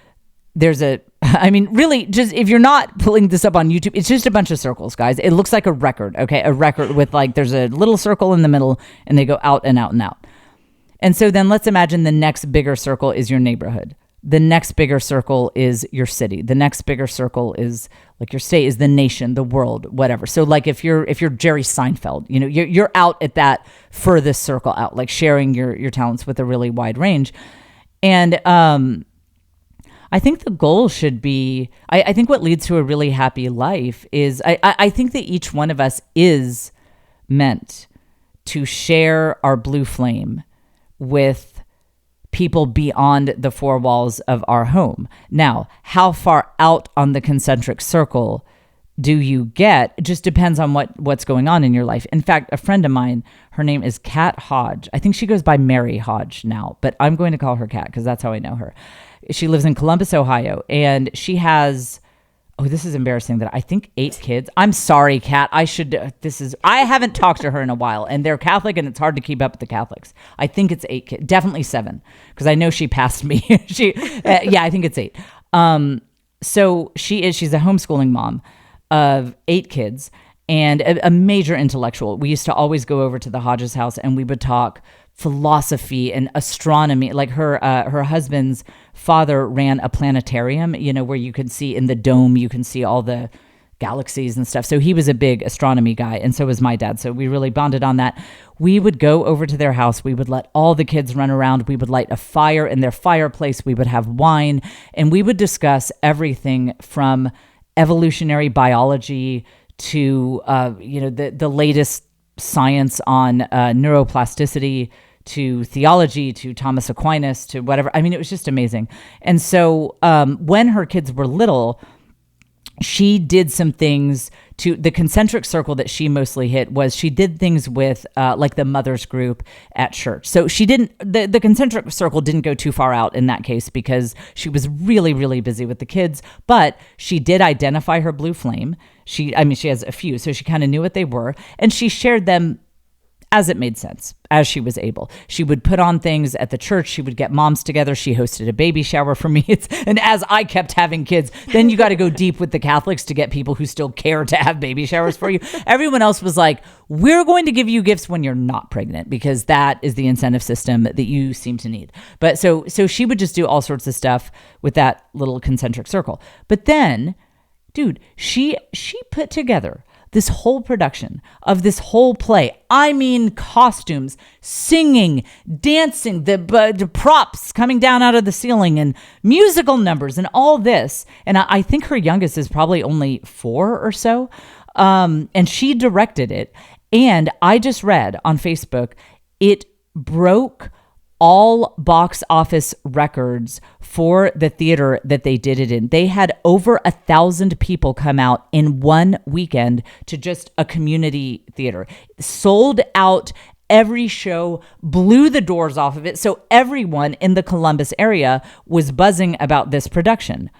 Speaker 1: there's really, just if you're not pulling this up on YouTube, it's just a bunch of circles, guys. It looks like a record, okay? A record with there's a little circle in the middle and they go out and out and out. And so then let's imagine the next bigger circle is your neighborhood. The next bigger circle is your city. The next bigger circle is your state, is the nation, the world, whatever. So if you're Jerry Seinfeld, you're out at that furthest circle out, sharing your talents with a really wide range. And I think the goal should be, I think what leads to a really happy life is, I think that each one of us is meant to share our blue flame with people beyond the four walls of our home. Now, how far out on the concentric circle do you get? It just depends on what's going on in your life. In fact, a friend of mine, her name is Kat Hodge. I think she goes by Mary Hodge now, but I'm going to call her Kat because that's how I know her. She lives in Columbus, Ohio, and she has, this is embarrassing, that I think 8 kids. I'm sorry, Kat. I haven't talked to her in a while, and they're Catholic, and it's hard to keep up with the Catholics. I think it's 8 kids, definitely 7, because I know she passed me. I think it's 8. So she's a homeschooling mom of 8 kids and a major intellectual. We used to always go over to the Hodges house and we would talk philosophy and astronomy. Her husband's father ran a planetarium, where you could see in the dome, you can see all the galaxies and stuff. So he was a big astronomy guy, and so was my dad. So we really bonded on that. We would go over to their house. We would let all the kids run around. We would light a fire in their fireplace. We would have wine, and we would discuss everything from evolutionary biology to the latest science on neuroplasticity, to theology, to Thomas Aquinas, to whatever. I mean, it was just amazing. And so when her kids were little, she did some things to the concentric circle that she mostly hit was she did things with the mothers group at church. So she didn't, the concentric circle didn't go too far out in that case because she was really, really busy with the kids, but she did identify her blue flame. She has a few, so she kind of knew what they were, and she shared them as it made sense, as she was able. She would put on things at the church. She would get moms together. She hosted a baby shower for me. And as I kept having kids, then you got to go deep with the Catholics to get people who still care to have baby showers for you. Everyone else was like, we're going to give you gifts when you're not pregnant because that is the incentive system that you seem to need. But so she would just do all sorts of stuff with that little concentric circle. But then, dude, she put together this whole production of this whole play. I mean, costumes, singing, dancing, the props coming down out of the ceiling and musical numbers and all this. And I think her youngest is probably only 4 or so. And she directed it. And I just read on Facebook, it broke all box office records for the theater that they did it in. They had over 1,000 people come out in one weekend to just a community theater. Sold out every show, blew the doors off of it. So everyone in the Columbus area was buzzing about this production.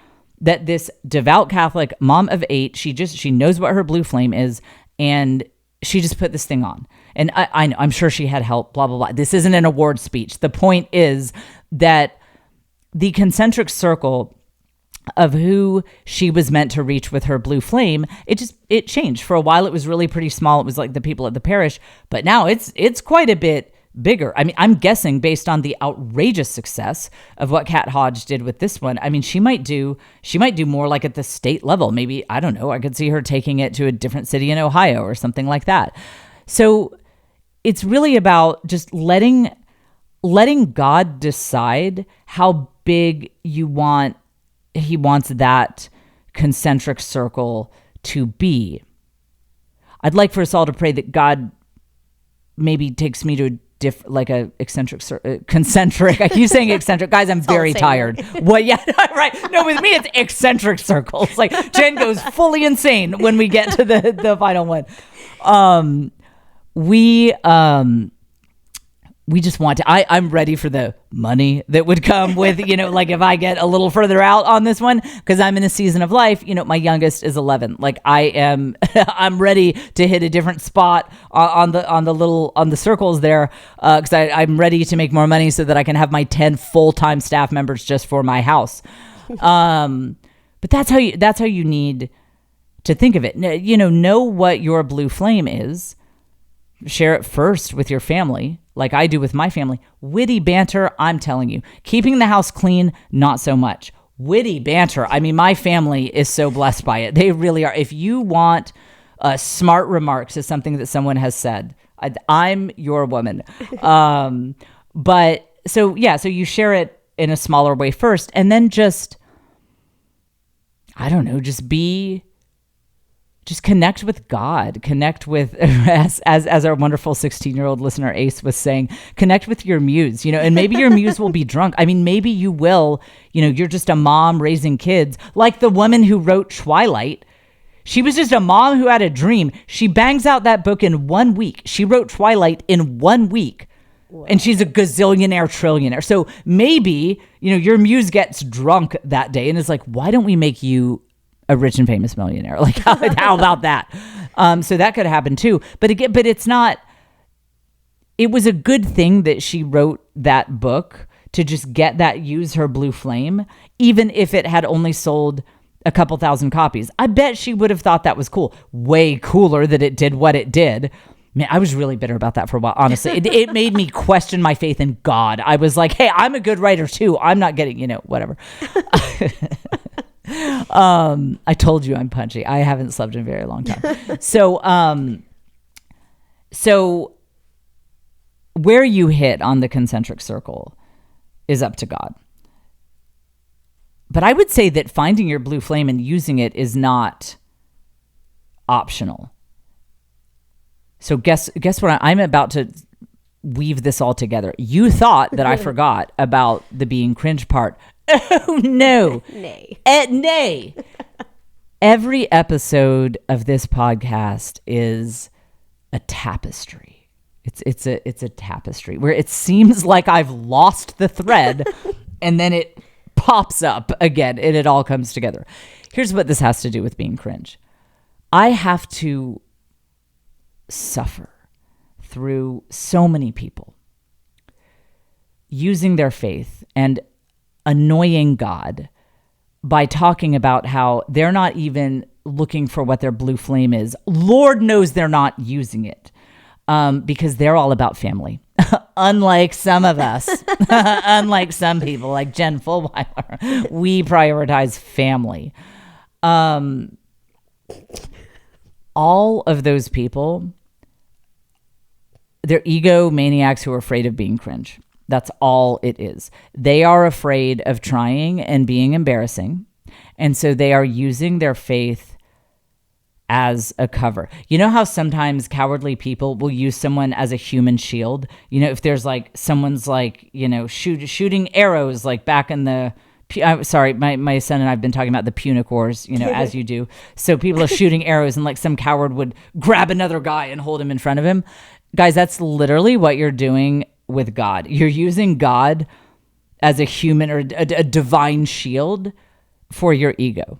Speaker 1: That this devout Catholic mom of 8, she knows what her blue flame is, and she just put this thing on. And I know, I'm sure she had help, blah, blah, blah. This isn't an award speech. The point is that the concentric circle of who she was meant to reach with her blue flame, it changed. For a while, it was really pretty small. It was like the people at the parish. But now it's quite a bit bigger. I mean, I'm guessing based on the outrageous success of what Kat Hodge did with this one. I mean, she might do more like at the state level. Maybe, I don't know, I could see her taking it to a different city in Ohio or something like that. So it's really about just letting God decide how big he wants that concentric circle to be. I'd like for us all to pray that God maybe takes me to a concentric. I keep saying eccentric. Guys, I'm very tired. What? Yeah, right. No, with me, it's eccentric circles. Like Jen goes fully insane when we get to the final one. We just want to, I'm ready for the money that would come with, like if I get a little further out on this one, because I'm in a season of life, my youngest is 11. Like I'm ready to hit a different spot on the circles there. Cause I'm ready to make more money so that I can have my 10 full-time staff members just for my house. But that's how you need to think of it. Know what your blue flame is. Share it first with your family, like I do with my family. Witty banter, I'm telling you. Keeping the house clean, not so much. Witty banter, I mean, my family is so blessed by it. They really are. If you want smart remarks to something that someone has said, I'm your woman. But so you share it in a smaller way first, and then just connect with God, connect with, as our wonderful 16-year-old listener Ace was saying, connect with your muse, and maybe your muse will be drunk. I mean, maybe you will, you're just a mom raising kids, like the woman who wrote Twilight. She was just a mom who had a dream. She bangs out that book in 1 week. She wrote Twilight in 1 week. Wow. And she's a gazillionaire, trillionaire. So maybe, your muse gets drunk that day and is like, why don't we make you a rich and famous millionaire? Like, how about that? So that could happen too. But it's not, it was a good thing that she wrote that book to just use her blue flame, even if it had only sold a couple thousand copies. I bet she would have thought that was cool. Way cooler that it did what it did. Man, I was really bitter about that for a while. Honestly, it made me question my faith in God. I was like, hey, I'm a good writer too. I'm not getting, whatever. I told you I'm punchy. I haven't slept in a very long time. So where you hit on the concentric circle is up to God. But I would say that finding your blue flame and using it is not optional. So guess what? I'm about to weave this all together. You thought that I forgot about the being cringe part. Oh, no.
Speaker 3: Nay.
Speaker 1: Nay. Every episode of this podcast is a tapestry. It's a tapestry where it seems like I've lost the thread and then it pops up again and it all comes together. Here's what this has to do with being cringe. I have to suffer through so many people using their faith and annoying God by talking about how they're not even looking for what their blue flame is. Lord knows they're not using it because they're all about family. Unlike some of us, unlike some people like Jen Fulwiler, we prioritize family. all of those people, they're egomaniacs who are afraid of being cringe. That's all it is. They are afraid of trying and being embarrassing. And so they are using their faith as a cover. You know how sometimes cowardly people will use someone as a human shield? You know, if there's like, someone's like, you know, shooting arrows like back in the, sorry, my son and I have been talking about the Punic Wars, you know, as you do. So people are shooting arrows and like some coward would grab another guy and hold him in front of him. Guys, that's literally what you're doing with God. You're using God as a human or a divine shield for your ego.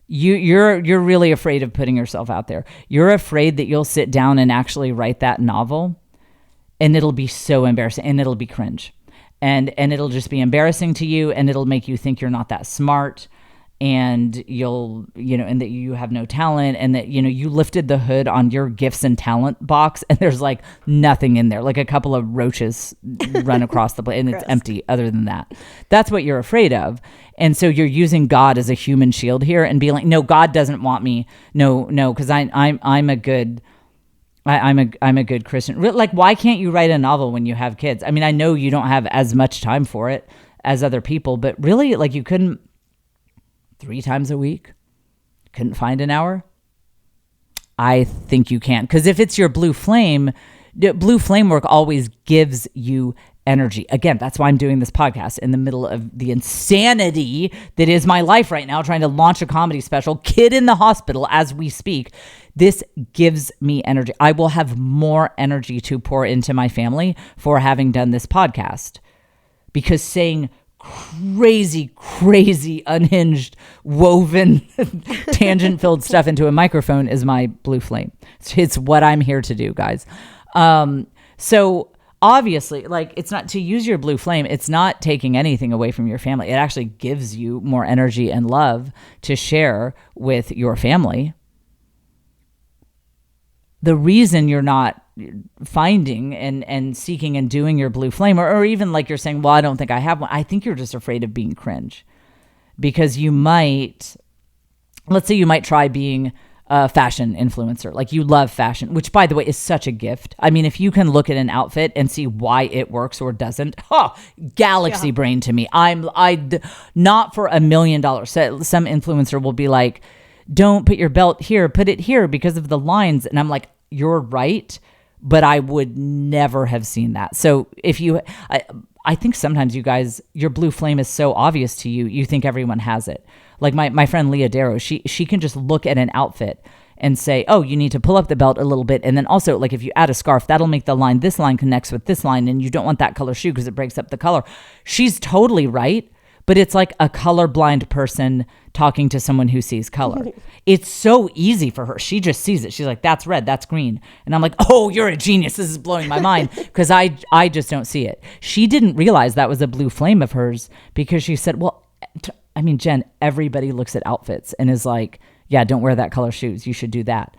Speaker 1: You're really afraid of putting yourself out there. You're afraid that you'll sit down and actually write that novel and it'll be so embarrassing and it'll be cringe. And it'll just be embarrassing to you and it'll make you think you're not that smart and you'll, you know, and that you have no talent and that, you know, you lifted the hood on your gifts and talent box and there's like nothing in there, like a couple of roaches run across the place and it's empty other than that. That's what you're afraid of. And so you're using God as a human shield here and being like, no, God doesn't want me. No, because I'm a good Christian. Like, why can't you write a novel when you have kids? I mean, I know you don't have as much time for it as other people, but really, like, you couldn't 3 times a week? Couldn't find an hour? I think you can. Because if it's your blue flame work always gives you energy. Again, that's why I'm doing this podcast in the middle of the insanity that is my life right now, trying to launch a comedy special, kid in the hospital as we speak. This gives me energy. I will have more energy to pour into my family for having done this podcast, because saying crazy, unhinged, woven, tangent-filled stuff into a microphone is my blue flame. It's what I'm here to do, guys. So obviously, like, it's not to use your blue flame. It's not taking anything away from your family. It actually gives you more energy and love to share with your family. The reason you're not finding and seeking and doing your blue flame, or even like you're saying, well, I don't think I have one. I think you're just afraid of being cringe, because you might, let's say you might try being a fashion influencer. Like, you love fashion, which, by the way, is such a gift. I mean, if you can look at an outfit and see why it works or doesn't, galaxy brain to me. I not for $1 million. So some influencer will be like, don't put your belt here, put it here because of the lines. And I'm like, you're right, but I would never have seen that. So if you, I think sometimes you guys, your blue flame is so obvious to you, you think everyone has it. Like my friend Leah Darrow, she can just look at an outfit and say, oh, you need to pull up the belt a little bit. And then also, like, if you add a scarf, that'll make the line, this line connects with this line, and you don't want that color shoe because it breaks up the color. She's totally right. But it's like a colorblind person talking to someone who sees color. It's so easy for her. She just sees it. She's like, that's red, that's green. And I'm like, oh, you're a genius. This is blowing my mind, because I just don't see it. She didn't realize that was a blue flame of hers, because she said, well, I mean, Jen, everybody looks at outfits and is like, yeah, don't wear that color shoes. You should do that.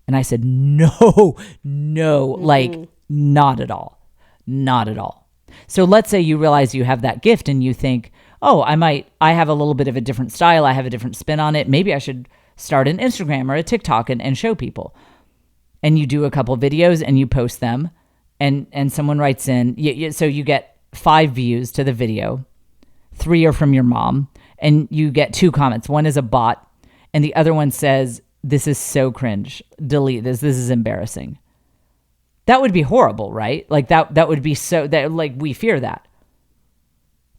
Speaker 1: And I said, no, like, not at all. Not at all. So let's say you realize you have that gift and you think, oh, I have a little bit of a different style. I have a different spin on it. Maybe I should start an Instagram or a TikTok and show people. And you do a couple videos and you post them, and someone writes in. So you get 5 views to the video. 3 are from your mom, and you get 2 comments. One is a bot, and the other one says, this is so cringe. Delete this. This is embarrassing. That would be horrible, right? Like that would be so, that, like, we fear that.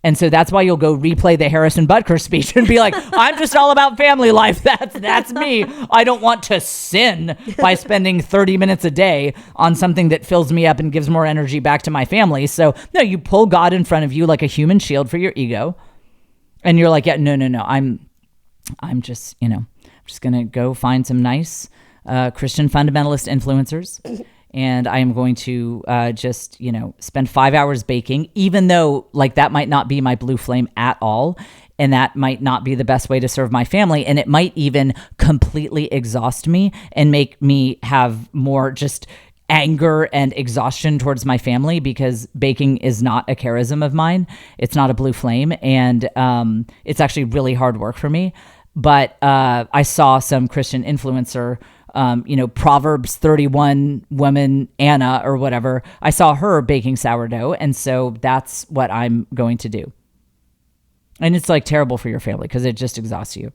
Speaker 1: And so that's why you'll go replay the Harrison Butker speech and be like, I'm just all about family life. That's me. I don't want to sin by spending 30 minutes a day on something that fills me up and gives more energy back to my family. So no, you pull God in front of you like a human shield for your ego. And you're like, yeah, no. I'm just, I'm just going to go find some nice Christian fundamentalist influencers. And I am going to just, spend 5 hours baking, even though, like, that might not be my blue flame at all. And that might not be the best way to serve my family. And it might even completely exhaust me and make me have more just anger and exhaustion towards my family, because baking is not a charism of mine. It's not a blue flame. And it's actually really hard work for me. but I saw some Christian influencer, Proverbs 31 woman, Anna or whatever. I saw her baking sourdough. And so that's what I'm going to do. And it's like terrible for your family because it just exhausts you.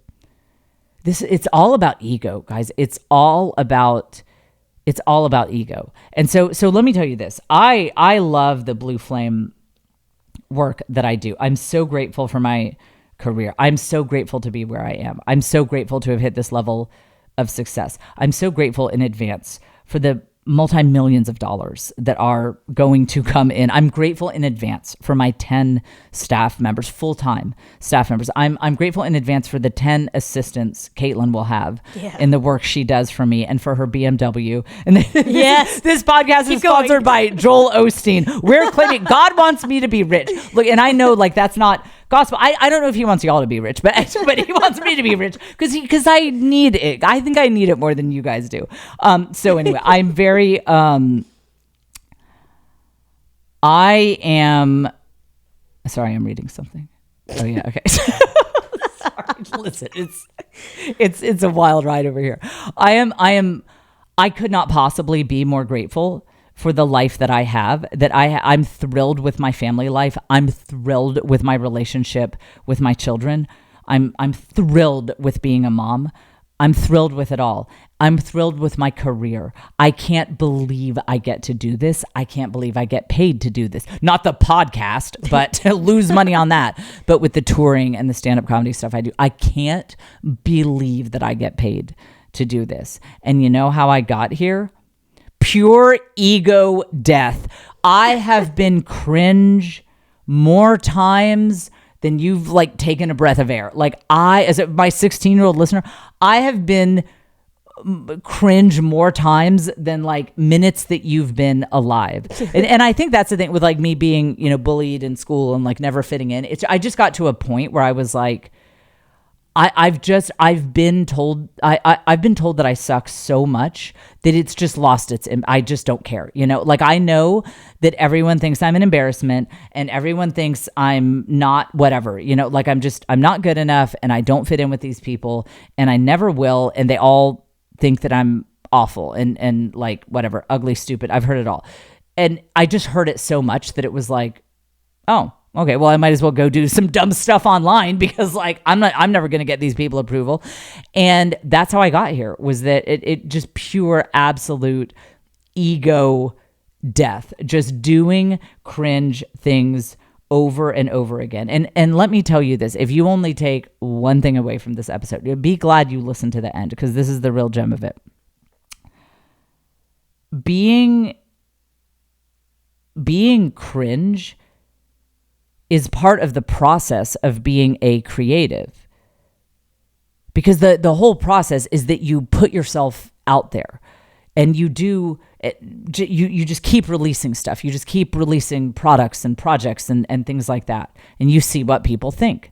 Speaker 1: It's all about ego, guys. It's all about ego. And so let me tell you this. I love the Blue Flame work that I do. I'm so grateful for my career. I'm so grateful to be where I am. I'm so grateful to have hit this level of success. I'm so grateful in advance for the multi-millions of dollars that are going to come in. I'm grateful in advance for my 10 staff members, full-time staff members. I'm grateful in advance for the 10 assistants Caitlin will have in the work she does for me and for her BMW. And this podcast is sponsored by Joel Osteen. We're claiming God wants me to be rich. Look, and I know like that's not gospel. I don't know if he wants y'all to be rich, but he wants me to be rich because I need it. I think I need it more than you guys do. So anyway, I'm very I am sorry, I'm reading something. Oh yeah, okay. Sorry. Listen, it's a wild ride over here. I could not possibly be more grateful for the life that I have, that I'm thrilled with my family life. I'm thrilled with my relationship with my children. I'm thrilled with being a mom. I'm thrilled with it all. I'm thrilled with my career. I can't believe I get to do this. I can't believe I get paid to do this. Not the podcast, but lose money on that. But with the touring and the stand-up comedy stuff I do, I can't believe that I get paid to do this. And you know how I got here? Pure ego death. I have been cringe more times than you've like taken a breath of air. Like as my 16-year-old listener, I have been cringe more times than like minutes that you've been alive. And I think that's the thing with like me being, bullied in school and like never fitting in. I just got to a point where I was like, I've been told that I suck so much that it's just lost I just don't care. Like I know that everyone thinks I'm an embarrassment and everyone thinks I'm not whatever, like I'm not good enough and I don't fit in with these people and I never will. And they all think that I'm awful and like whatever, ugly, stupid. I've heard it all. And I just heard it so much that it was like, oh, okay, well, I might as well go do some dumb stuff online because like I'm never going to get these people approval. And that's how I got here, was that it just pure absolute ego death, just doing cringe things over and over again. And let me tell you this, if you only take one thing away from this episode, be glad you listened to the end because this is the real gem of it. Being cringe is part of the process of being a creative. Because the whole process is that you put yourself out there and you just keep releasing stuff. You just keep releasing products and projects and things like that. And you see what people think.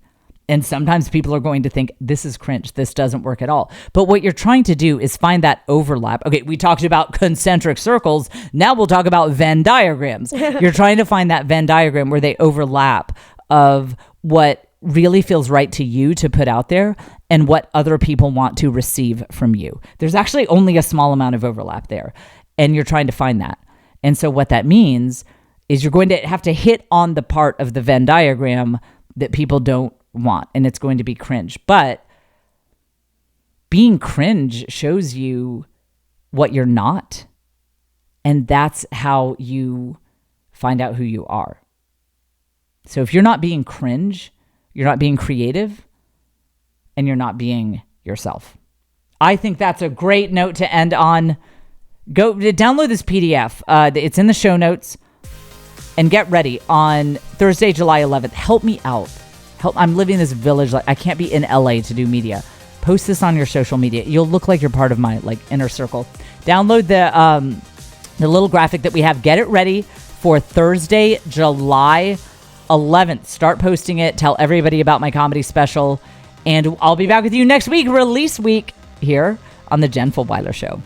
Speaker 1: And sometimes people are going to think, this is cringe. This doesn't work at all. But what you're trying to do is find that overlap. Okay, we talked about concentric circles. Now we'll talk about Venn diagrams. You're trying to find that Venn diagram where they overlap of what really feels right to you to put out there and what other people want to receive from you. There's actually only a small amount of overlap there. And you're trying to find that. And so what that means is you're going to have to hit on the part of the Venn diagram that people don't want, and it's going to be cringe. But being cringe shows you what you're not, and that's how you find out who you are. So if you're not being cringe, you're not being creative, and you're not being yourself. I think that's a great note to end on. Go download this PDF. It's in the show notes, and get ready on Thursday, July 11th. Help me out. I'm living this village. Like I can't be in LA to do media. Post this on your social media. You'll look like you're part of my like inner circle. Download the little graphic that we have. Get it ready for Thursday, July 11th. Start posting it. Tell everybody about my comedy special. And I'll be back with you next week, release week, here on the Jen Fulwiler Show.